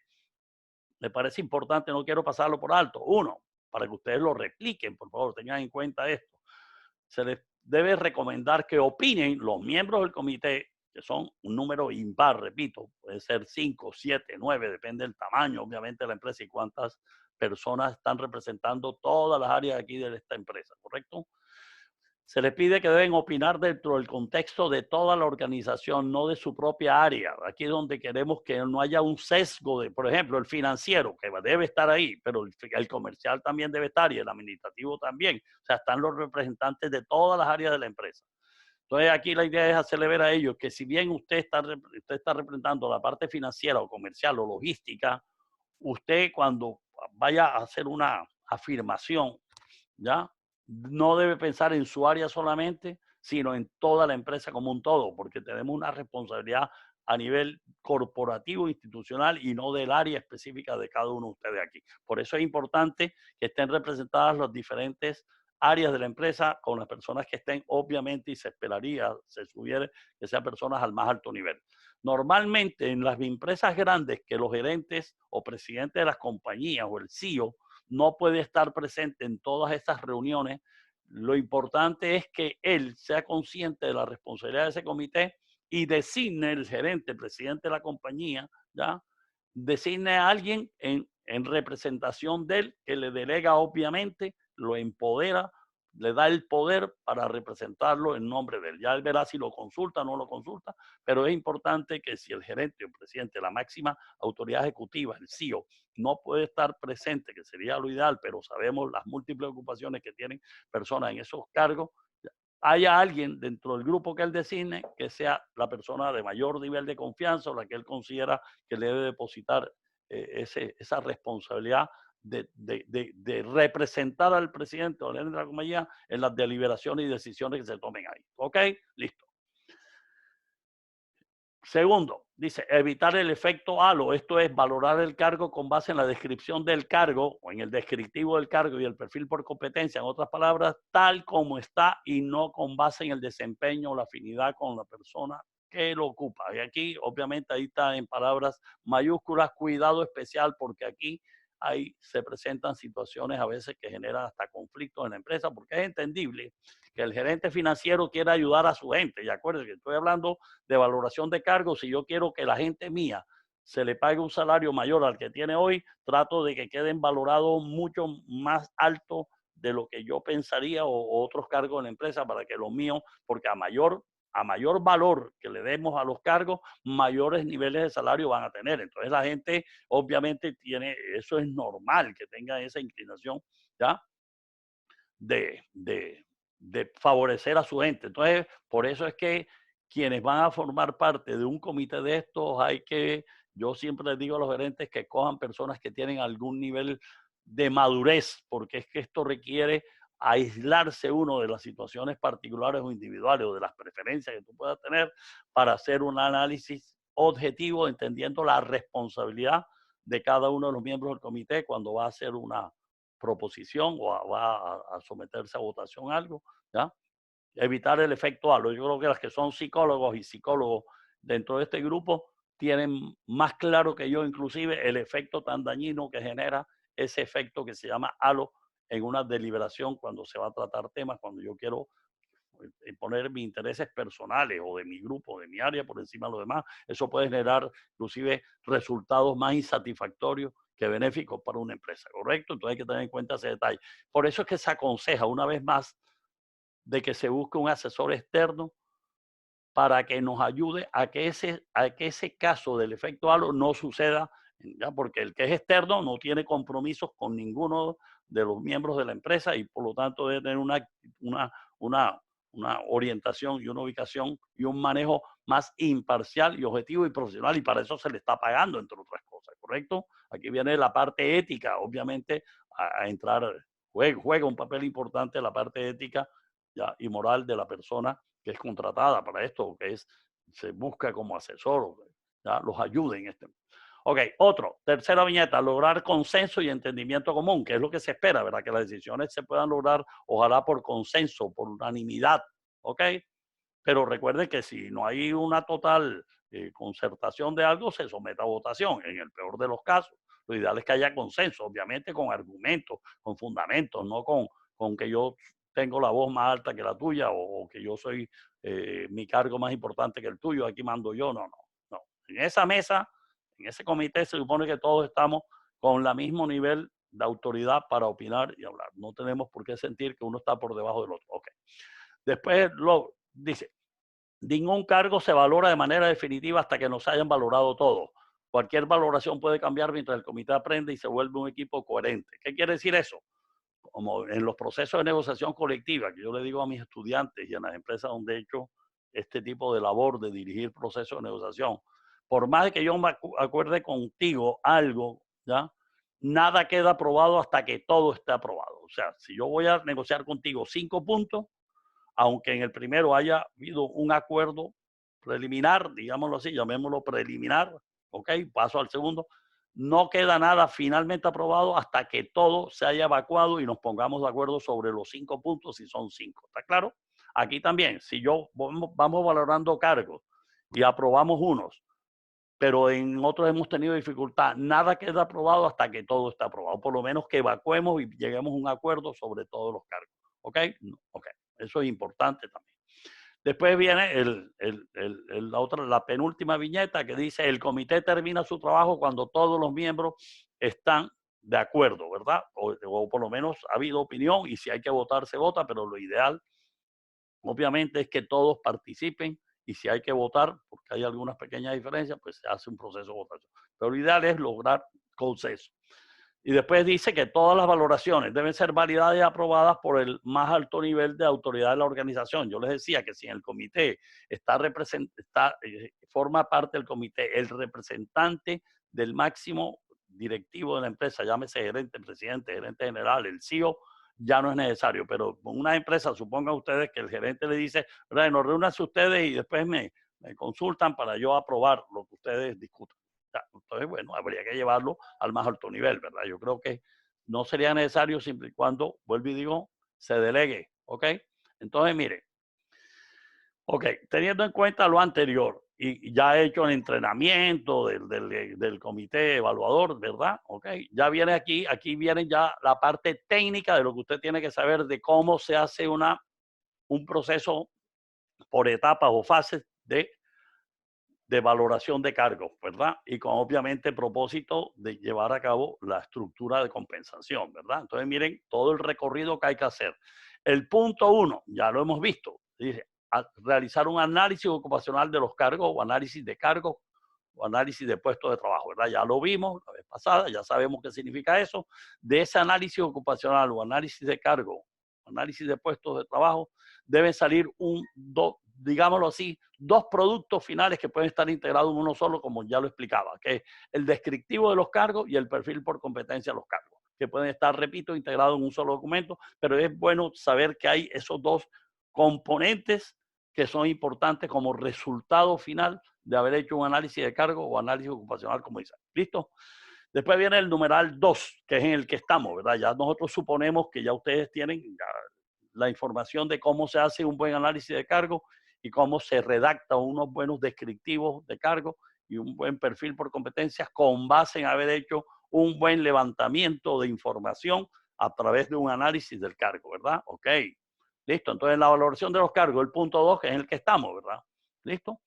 Me parece importante, no quiero pasarlo por alto. Uno, para que ustedes lo repliquen, por favor, tengan en cuenta esto. Se les debe recomendar que opinen los miembros del comité, que son un número impar, repito, puede ser 5, 7, 9, depende del tamaño, obviamente, de la empresa y cuántas personas están representando todas las áreas aquí de esta empresa, ¿correcto? Se les pide que deben opinar dentro del contexto de toda la organización, no de su propia área. Aquí es donde queremos que no haya un sesgo de, por ejemplo, el financiero, que debe estar ahí, pero el comercial también debe estar y el administrativo también. O sea, están los representantes de todas las áreas de la empresa. Entonces, aquí la idea es hacerle ver a ellos que si bien usted está representando la parte financiera o comercial o logística, usted cuando vaya a hacer una afirmación, ¿ya? No debe pensar en su área solamente, sino en toda la empresa como un todo, porque tenemos una responsabilidad a nivel corporativo, institucional y no del área específica de cada uno de ustedes aquí. Por eso es importante que estén representadas las diferentes áreas de la empresa con las personas que estén, obviamente, y se esperaría, se sugiere que sean personas al más alto nivel. Normalmente en las empresas grandes que los gerentes o presidentes de las compañías o el CEO no puede estar presente en todas estas reuniones. Lo importante es que él sea consciente de la responsabilidad de ese comité y designe el gerente, el presidente de la compañía, ¿ya? Designe a alguien en representación de él, que le delega obviamente, lo empodera, le da el poder para representarlo en nombre de él. Ya él verá si lo consulta o no lo consulta, pero es importante que si el gerente o el presidente, la máxima autoridad ejecutiva, el CEO, no puede estar presente, que sería lo ideal, pero sabemos las múltiples ocupaciones que tienen personas en esos cargos, haya alguien dentro del grupo que él designe que sea la persona de mayor nivel de confianza o la que él considera que le debe depositar esa responsabilidad de representar al presidente o al de la compañía en las deliberaciones y decisiones que se tomen ahí. ¿Ok? Listo. Segundo, dice evitar el efecto halo. Esto es valorar el cargo con base en la descripción del cargo o en el descriptivo del cargo y el perfil por competencia. En otras palabras, tal como está y no con base en el desempeño o la afinidad con la persona que lo ocupa. Y aquí, obviamente, ahí está en palabras mayúsculas, cuidado especial, porque aquí ahí se presentan situaciones a veces que generan hasta conflictos en la empresa, porque es entendible que el gerente financiero quiera ayudar a su gente. Y acuérdense que estoy hablando de valoración de cargos. Si yo quiero que la gente mía se le pague un salario mayor al que tiene hoy, trato de que queden valorados mucho más alto de lo que yo pensaría o otros cargos en la empresa para que los míos, porque a mayor valor que le demos a los cargos, mayores niveles de salario van a tener. Entonces la gente obviamente tiene, eso es normal que tenga esa inclinación, ¿ya? De, de, de favorecer a su gente. Entonces, por eso es que quienes van a formar parte de un comité de estos, yo siempre les digo a los gerentes que cojan personas que tienen algún nivel de madurez, porque es que esto requiere aislarse uno de las situaciones particulares o individuales o de las preferencias que tú puedas tener para hacer un análisis objetivo, entendiendo la responsabilidad de cada uno de los miembros del comité cuando va a hacer una proposición o va a someterse a votación algo, ¿ya? Evitar el efecto halo. Yo creo que las que son psicólogos y psicólogos dentro de este grupo tienen más claro que yo inclusive el efecto tan dañino que genera ese efecto que se llama halo en una deliberación cuando se va a tratar temas, cuando yo quiero poner mis intereses personales o de mi grupo, de mi área por encima de lo demás. Eso puede generar inclusive resultados más insatisfactorios que benéficos para una empresa, ¿correcto? Entonces hay que tener en cuenta ese detalle. Por eso es que se aconseja una vez más de que se busque un asesor externo para que nos ayude a que ese caso del efecto halo no suceda, ¿ya? Porque el que es externo no tiene compromisos con ninguno de los miembros de la empresa y por lo tanto debe tener una, una, una orientación y una ubicación y un manejo más imparcial y objetivo y profesional, y para eso se le está pagando, entre otras cosas, ¿correcto? Aquí viene la parte ética, obviamente, a entrar, juega un papel importante la parte ética, ¿ya? Y moral de la persona que es contratada para esto, se busca como asesor, ¿ya? Los ayude en este. Ok, tercera viñeta, lograr consenso y entendimiento común, que es lo que se espera, ¿verdad? Que las decisiones se puedan lograr, ojalá por consenso, por unanimidad, ¿ok? Pero recuerden que si no hay una total concertación de algo, se somete a votación, en el peor de los casos. Lo ideal es que haya consenso, obviamente con argumentos, con fundamentos, no con que yo tengo la voz más alta que la tuya o que yo soy mi cargo más importante que el tuyo, aquí mando yo. No, no, no. En esa mesa, en ese comité se supone que todos estamos con el mismo nivel de autoridad para opinar y hablar. No tenemos por qué sentir que uno está por debajo del otro. Ok. Después dice, ningún cargo se valora de manera definitiva hasta que nos hayan valorado todo. Cualquier valoración puede cambiar mientras el comité aprende y se vuelve un equipo coherente. ¿Qué quiere decir eso? Como en los procesos de negociación colectiva, que yo le digo a mis estudiantes y en las empresas donde he hecho este tipo de labor de dirigir procesos de negociación, por más de que yo me acuerde contigo algo, ¿ya? Nada queda aprobado hasta que todo esté aprobado. O sea, si yo voy a negociar contigo 5 puntos, aunque en el primero haya habido un acuerdo preliminar, digámoslo así, llamémoslo preliminar, ok, paso al segundo, no queda nada finalmente aprobado hasta que todo se haya evacuado y nos pongamos de acuerdo sobre los 5 puntos, si son 5. ¿Está claro? Aquí también, si vamos valorando cargos y aprobamos unos, pero en otros hemos tenido dificultad, nada queda aprobado hasta que todo está aprobado, por lo menos que evacuemos y lleguemos a un acuerdo sobre todos los cargos. ¿Ok? Ok, eso es importante también. Después viene la penúltima viñeta que dice, el comité termina su trabajo cuando todos los miembros están de acuerdo, ¿verdad? O por lo menos ha habido opinión y si hay que votar, se vota, pero lo ideal, obviamente, es que todos participen y si hay que votar, porque hay algunas pequeñas diferencias, pues se hace un proceso de votación. Pero lo ideal es lograr consenso. Y después dice que todas las valoraciones deben ser validadas y aprobadas por el más alto nivel de autoridad de la organización. Yo les decía que si en el comité forma parte del comité el representante del máximo directivo de la empresa, llámese gerente, presidente, gerente general, el CEO, ya no es necesario. Pero con una empresa, supongan ustedes que el gerente le dice, nos reúnanse ustedes y después me consultan para yo aprobar lo que ustedes discutan. Entonces, bueno, habría que llevarlo al más alto nivel, ¿verdad? Yo creo que no sería necesario siempre y cuando, vuelvo y digo, se delegue, ¿ok? Entonces, mire, ok, teniendo en cuenta lo anterior y ya he hecho el entrenamiento del comité evaluador, ¿verdad? Ok, ya viene aquí viene ya la parte técnica de lo que usted tiene que saber de cómo se hace un proceso por etapas o fases de valoración de cargos, ¿verdad? Y con obviamente propósito de llevar a cabo la estructura de compensación, ¿verdad? Entonces miren todo el recorrido que hay que hacer. El punto 1, ya lo hemos visto, dice realizar un análisis ocupacional de los cargos o análisis de cargos o análisis de puestos de trabajo, ¿verdad? Ya lo vimos la vez pasada, ya sabemos qué significa eso. De ese análisis ocupacional o análisis de cargo, análisis de puestos de trabajo, deben salir digámoslo así, dos productos finales que pueden estar integrados en uno solo, como ya lo explicaba, que es el descriptivo de los cargos y el perfil por competencia de los cargos, que pueden estar, repito, integrados en un solo documento, pero es bueno saber que hay esos dos componentes que son importantes como resultado final de haber hecho un análisis de cargo o análisis ocupacional, como dice. ¿Listo? Después viene el numeral 2, que es en el que estamos, ¿verdad? Ya nosotros suponemos que ya ustedes tienen la información de cómo se hace un buen análisis de cargo y cómo se redacta unos buenos descriptivos de cargo y un buen perfil por competencias con base en haber hecho un buen levantamiento de información a través de un análisis del cargo, ¿verdad? Ok, listo. Entonces, la valoración de los cargos, el punto 2, que es en el que estamos, ¿verdad? ¿Listo?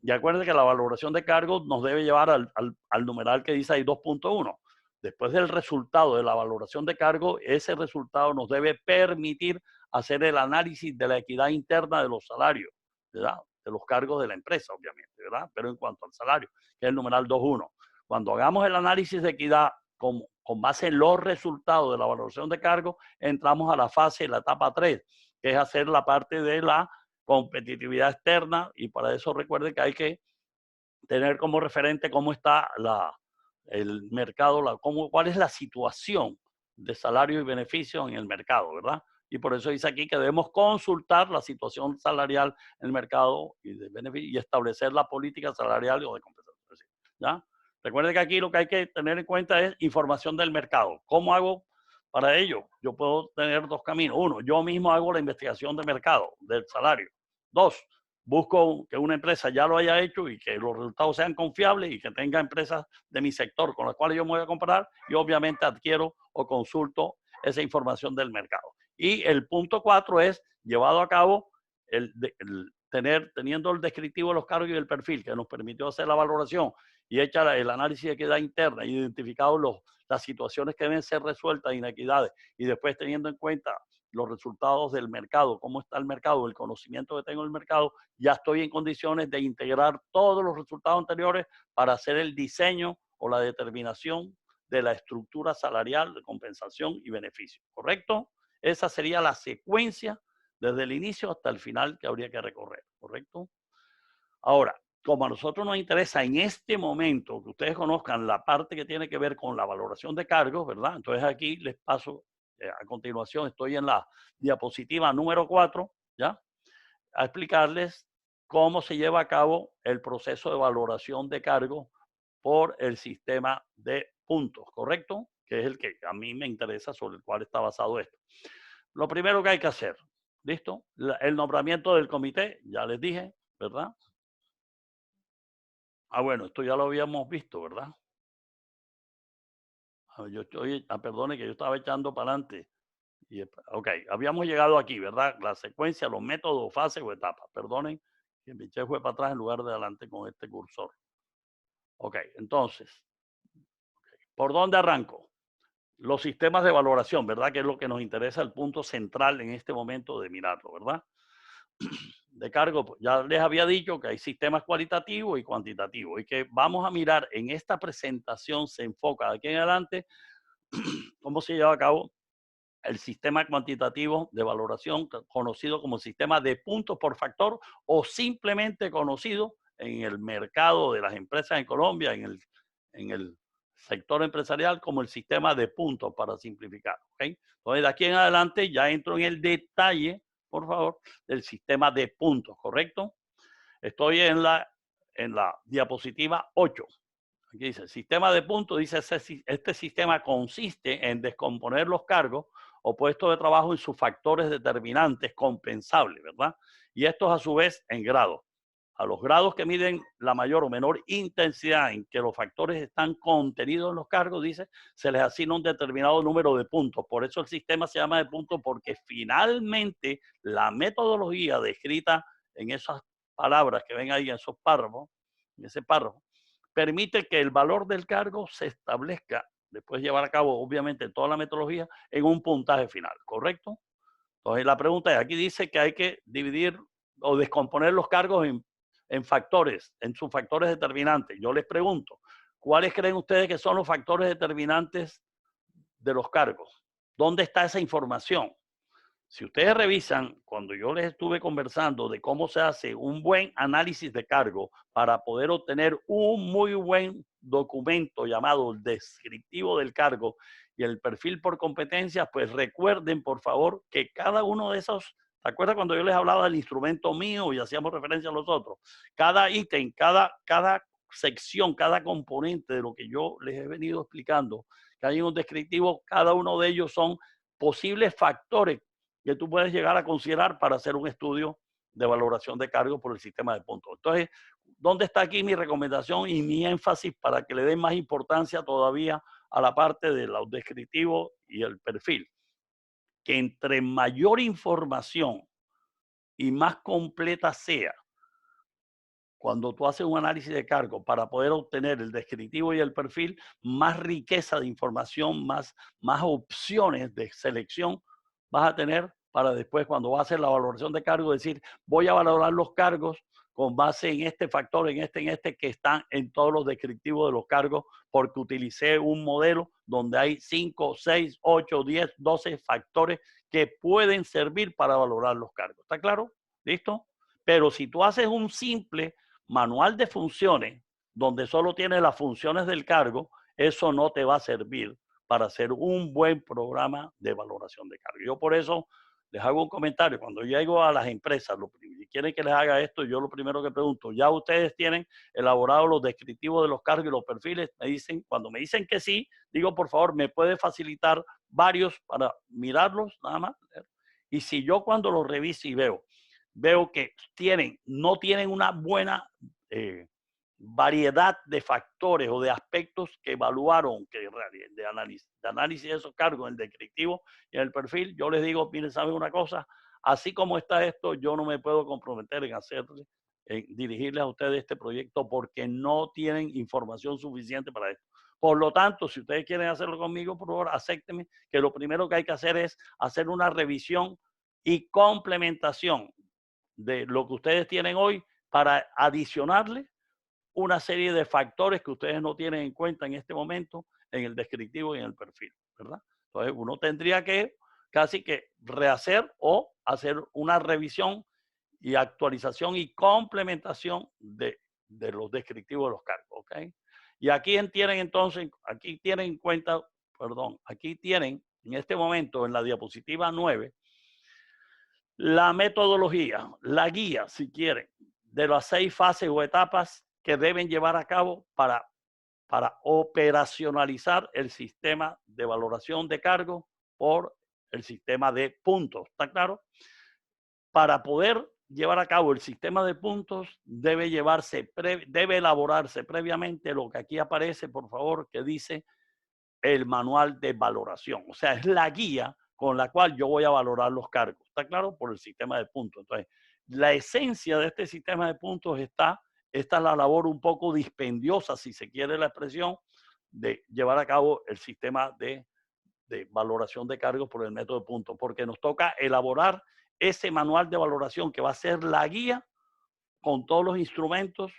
Y acuérdense que la valoración de cargos nos debe llevar al numeral que dice ahí 2.1. Después del resultado de la valoración de cargo, ese resultado nos debe permitir hacer el análisis de la equidad interna de los salarios, ¿verdad? De los cargos de la empresa, obviamente, ¿verdad? Pero en cuanto al salario, que es el numeral 2.1. Cuando hagamos el análisis de equidad con base en los resultados de la valoración de cargo, entramos a la fase, la etapa 3, que es hacer la parte de la competitividad externa, y para eso recuerden que hay que tener como referente cómo está el mercado, cuál es la situación de salarios y beneficios en el mercado, ¿verdad? Y por eso dice aquí que debemos consultar la situación salarial en el mercado y establecer la política salarial o de compensación, ¿ya? Recuerden que aquí lo que hay que tener en cuenta es información del mercado. ¿Cómo hago para ello? Yo puedo tener dos caminos. Uno, yo mismo hago la investigación de mercado, del salario. Dos, busco que una empresa ya lo haya hecho y que los resultados sean confiables y que tenga empresas de mi sector con las cuales yo me voy a comparar, y obviamente adquiero o consulto esa información del mercado. Y el punto 4 es llevado a cabo teniendo el descriptivo de los cargos y el perfil que nos permitió hacer la valoración y hecha el análisis de equidad interna, identificado las situaciones que deben ser resueltas, inequidades, y después teniendo en cuenta los resultados del mercado, cómo está el mercado, el conocimiento que tengo del mercado, ya estoy en condiciones de integrar todos los resultados anteriores para hacer el diseño o la determinación de la estructura salarial de compensación y beneficio, ¿correcto? Esa sería la secuencia desde el inicio hasta el final que habría que recorrer, ¿correcto? Ahora, como a nosotros nos interesa en este momento que ustedes conozcan la parte que tiene que ver con la valoración de cargos, ¿verdad? Entonces aquí les paso, a continuación estoy en la diapositiva número 4, ¿ya? A explicarles cómo se lleva a cabo el proceso de valoración de cargos por el sistema de puntos, ¿correcto? Que es el que a mí me interesa, sobre el cual está basado esto. Lo primero que hay que hacer, ¿listo? El nombramiento del comité, ya les dije, ¿verdad? Ah, bueno, esto ya lo habíamos visto, ¿verdad? Perdone que yo estaba echando para adelante. Ok, habíamos llegado aquí, ¿verdad? La secuencia, los métodos, fases o etapas. Perdonen que mi eché fue para atrás en lugar de adelante con este cursor. Ok, entonces, ¿por dónde arranco? Los sistemas de valoración, ¿verdad? Que es lo que nos interesa, el punto central en este momento de mirarlo, ¿verdad? De cargo, pues, ya les había dicho que hay sistemas cualitativos y cuantitativos y que vamos a mirar en esta presentación, se enfoca de aquí en adelante cómo se lleva a cabo el sistema cuantitativo de valoración, conocido como sistema de puntos por factor o simplemente conocido en el mercado de las empresas en Colombia, en el sector empresarial, como el sistema de puntos, para simplificar. ¿Okay? Entonces, de aquí en adelante ya entro en el detalle, por favor, del sistema de puntos, ¿correcto? Estoy en la diapositiva 8. Aquí dice, el sistema de puntos, dice, este sistema consiste en descomponer los cargos o puestos de trabajo en sus factores determinantes compensables, ¿verdad? Y estos a su vez en grados. A los grados que miden la mayor o menor intensidad en que los factores están contenidos en los cargos, dice, se les asigna un determinado número de puntos. Por eso el sistema se llama de puntos, porque finalmente la metodología descrita en esas palabras que ven ahí en esos párrafos en ese párrafo, permite que el valor del cargo se establezca, después de llevar a cabo, obviamente, toda la metodología, en un puntaje final, ¿correcto? Entonces, la pregunta es, aquí dice que hay que dividir o descomponer los cargos en factores, en sus factores determinantes. Yo les pregunto, ¿cuáles creen ustedes que son los factores determinantes de los cargos? ¿Dónde está esa información? Si ustedes revisan, cuando yo les estuve conversando de cómo se hace un buen análisis de cargo para poder obtener un muy buen documento llamado descriptivo del cargo y el perfil por competencias, pues recuerden, por favor, que cada uno de esos, ¿te acuerdas cuando yo les hablaba del instrumento mío y hacíamos referencia a los otros? Cada ítem, cada sección, cada componente de lo que yo les he venido explicando, que hay un descriptivo, cada uno de ellos son posibles factores que tú puedes llegar a considerar para hacer un estudio de valoración de cargos por el sistema de puntos. Entonces, ¿dónde está aquí mi recomendación y mi énfasis para que le den más importancia todavía a la parte de los descriptivos y el perfil? Que entre mayor información y más completa sea, cuando tú haces un análisis de cargo para poder obtener el descriptivo y el perfil, más riqueza de información, más opciones de selección vas a tener para después, cuando vas a hacer la valoración de cargo, decir, voy a valorar los cargos con base en este factor, en este, que están en todos los descriptivos de los cargos, porque utilicé un modelo donde hay 5, 6, 8, 10, 12 factores que pueden servir para valorar los cargos. ¿Está claro? ¿Listo? Pero si tú haces un simple manual de funciones, donde solo tiene las funciones del cargo, eso no te va a servir para hacer un buen programa de valoración de cargo. Yo por eso les hago un comentario. Cuando llego a las empresas y quieren que les haga esto, yo lo primero que pregunto, ¿ya ustedes tienen elaborados los descriptivos de los cargos y los perfiles? Me dicen, cuando me dicen que sí, digo, por favor, ¿me puede facilitar varios para mirarlos nada más? Y si yo cuando los reviso y veo que no tienen una buena variedad de factores o de aspectos que evaluaron de análisis de esos cargos en el descriptivo y en el perfil, yo les digo, miren, ¿saben una cosa? Así como está esto, yo no me puedo comprometer en dirigirles a ustedes este proyecto porque no tienen información suficiente para esto. Por lo tanto, si ustedes quieren hacerlo conmigo, por favor, acéptenme que lo primero que hay que hacer es hacer una revisión y complementación de lo que ustedes tienen hoy para adicionarle una serie de factores que ustedes no tienen en cuenta en este momento en el descriptivo y en el perfil, ¿verdad? Entonces uno tendría que casi que rehacer o hacer una revisión y actualización y complementación de los descriptivos de los cargos, ¿ok? Y aquí tienen entonces, aquí tienen en cuenta, perdón, aquí tienen en este momento en la diapositiva 9 la metodología, la guía, si quieren, de las 6 fases o etapas que deben llevar a cabo para operacionalizar el sistema de valoración de cargo por el sistema de puntos. ¿Está claro? Para poder llevar a cabo el sistema de puntos, debe elaborarse previamente lo que aquí aparece, por favor, que dice el manual de valoración. O sea, es la guía con la cual yo voy a valorar los cargos. ¿Está claro? Por el sistema de puntos. Entonces, la esencia de este sistema de puntos esta es la labor un poco dispendiosa, si se quiere la expresión, de llevar a cabo el sistema de valoración de cargos por el método de puntos, porque nos toca elaborar ese manual de valoración que va a ser la guía con todos los instrumentos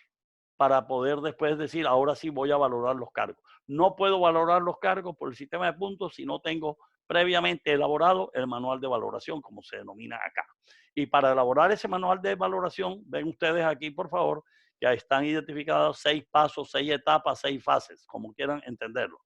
para poder después decir, ahora sí voy a valorar los cargos. No puedo valorar los cargos por el sistema de puntos si no tengo previamente elaborado el manual de valoración, como se denomina acá. Y para elaborar ese manual de valoración, ven ustedes aquí, por favor, que están identificados 6 pasos, 6 etapas, 6 fases, como quieran entenderlo.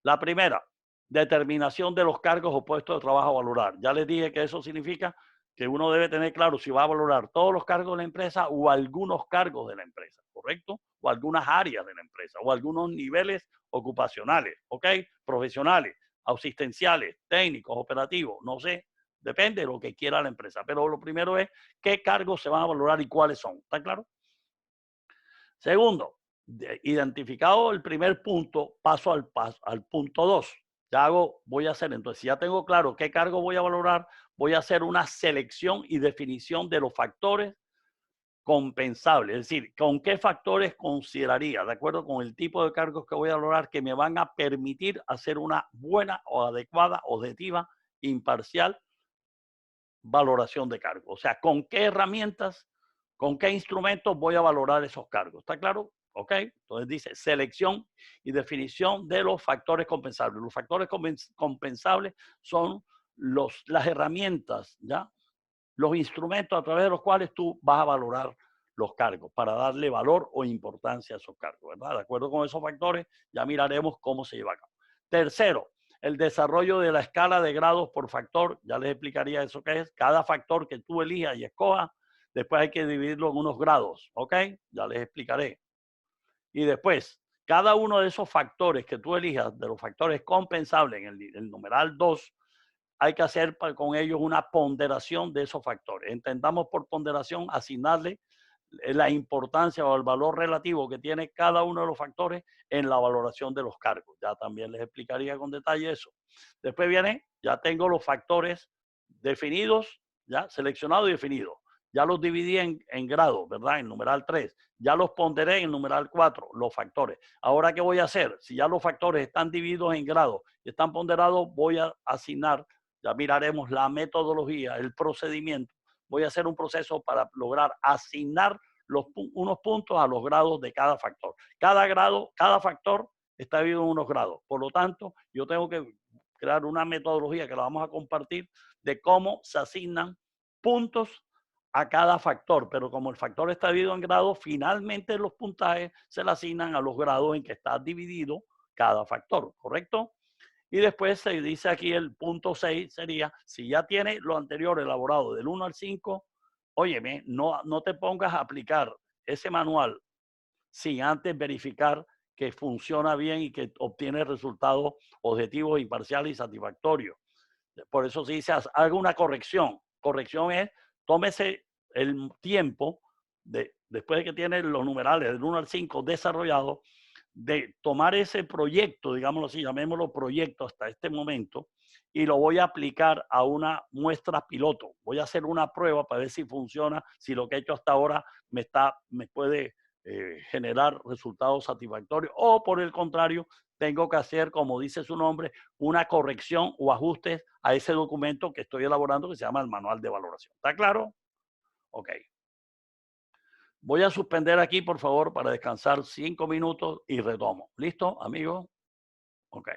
La primera, determinación de los cargos o puestos de trabajo a valorar. Ya les dije que eso significa que uno debe tener claro si va a valorar todos los cargos de la empresa o algunos cargos de la empresa, ¿correcto? O algunas áreas de la empresa o algunos niveles ocupacionales, ¿ok? Profesionales, asistenciales, técnicos, operativos, no sé, depende de lo que quiera la empresa. Pero lo primero es qué cargos se van a valorar y cuáles son, ¿está claro? Segundo, identificado el primer punto, paso al punto 2. Voy a hacer, entonces, si ya tengo claro qué cargo voy a valorar, voy a hacer una selección y definición de los factores compensable, es decir, con qué factores consideraría, de acuerdo con el tipo de cargos que voy a lograr, que me van a permitir hacer una buena o adecuada, objetiva, imparcial valoración de cargos. O sea, con qué herramientas, con qué instrumentos voy a valorar esos cargos. ¿Está claro? ¿Ok? Entonces dice selección y definición de los factores compensables. Los factores compensables son las herramientas, ¿ya? Los instrumentos a través de los cuales tú vas a valorar los cargos para darle valor o importancia a esos cargos, ¿verdad? De acuerdo con esos factores, ya miraremos cómo se lleva a cabo. Tercero, el desarrollo de la escala de grados por factor. Ya les explicaría eso que es. Cada factor que tú elijas y escojas, después hay que dividirlo en unos grados, ¿ok? Ya les explicaré. Y después, cada uno de esos factores que tú elijas, de los factores compensables en el numeral 2, hay que hacer con ellos una ponderación de esos factores. Entendamos por ponderación asignarle la importancia o el valor relativo que tiene cada uno de los factores en la valoración de los cargos. Ya también les explicaría con detalle eso. Después viene, ya tengo los factores definidos, ya seleccionados y definidos. Ya los dividí en grados, ¿verdad? En numeral 3. Ya los ponderé en numeral 4, los factores. Ahora, ¿qué voy a hacer? Si ya los factores están divididos en grados y están ponderados, voy a asignar, ya miraremos la metodología, el procedimiento. Voy a hacer un proceso para lograr asignar unos puntos a los grados de cada factor. Cada grado, cada factor está dividido en unos grados. Por lo tanto, yo tengo que crear una metodología que la vamos a compartir de cómo se asignan puntos a cada factor, pero como el factor está dividido en grados, finalmente los puntajes se le asignan a los grados en que está dividido cada factor, ¿correcto? Y después se dice aquí el punto 6 sería, si ya tiene lo anterior elaborado del 1 al 5, óyeme, no te pongas a aplicar ese manual sin antes verificar que funciona bien y que obtiene resultados objetivos, imparciales y satisfactorios. Por eso se dice, haga una corrección. Corrección es, tómese el tiempo, después de que tiene los numerales del 1 al 5 desarrollados, de tomar ese proyecto, digámoslo así, llamémoslo proyecto hasta este momento, y lo voy a aplicar a una muestra piloto. Voy a hacer una prueba para ver si funciona, si lo que he hecho hasta ahora me puede generar resultados satisfactorios, o por el contrario, tengo que hacer, como dice su nombre, una corrección o ajustes a ese documento que estoy elaborando que se llama el manual de valoración. ¿Está claro? Ok. Voy a suspender aquí, por favor, para descansar 5 minutos y retomo. ¿Listo, amigo? Ok.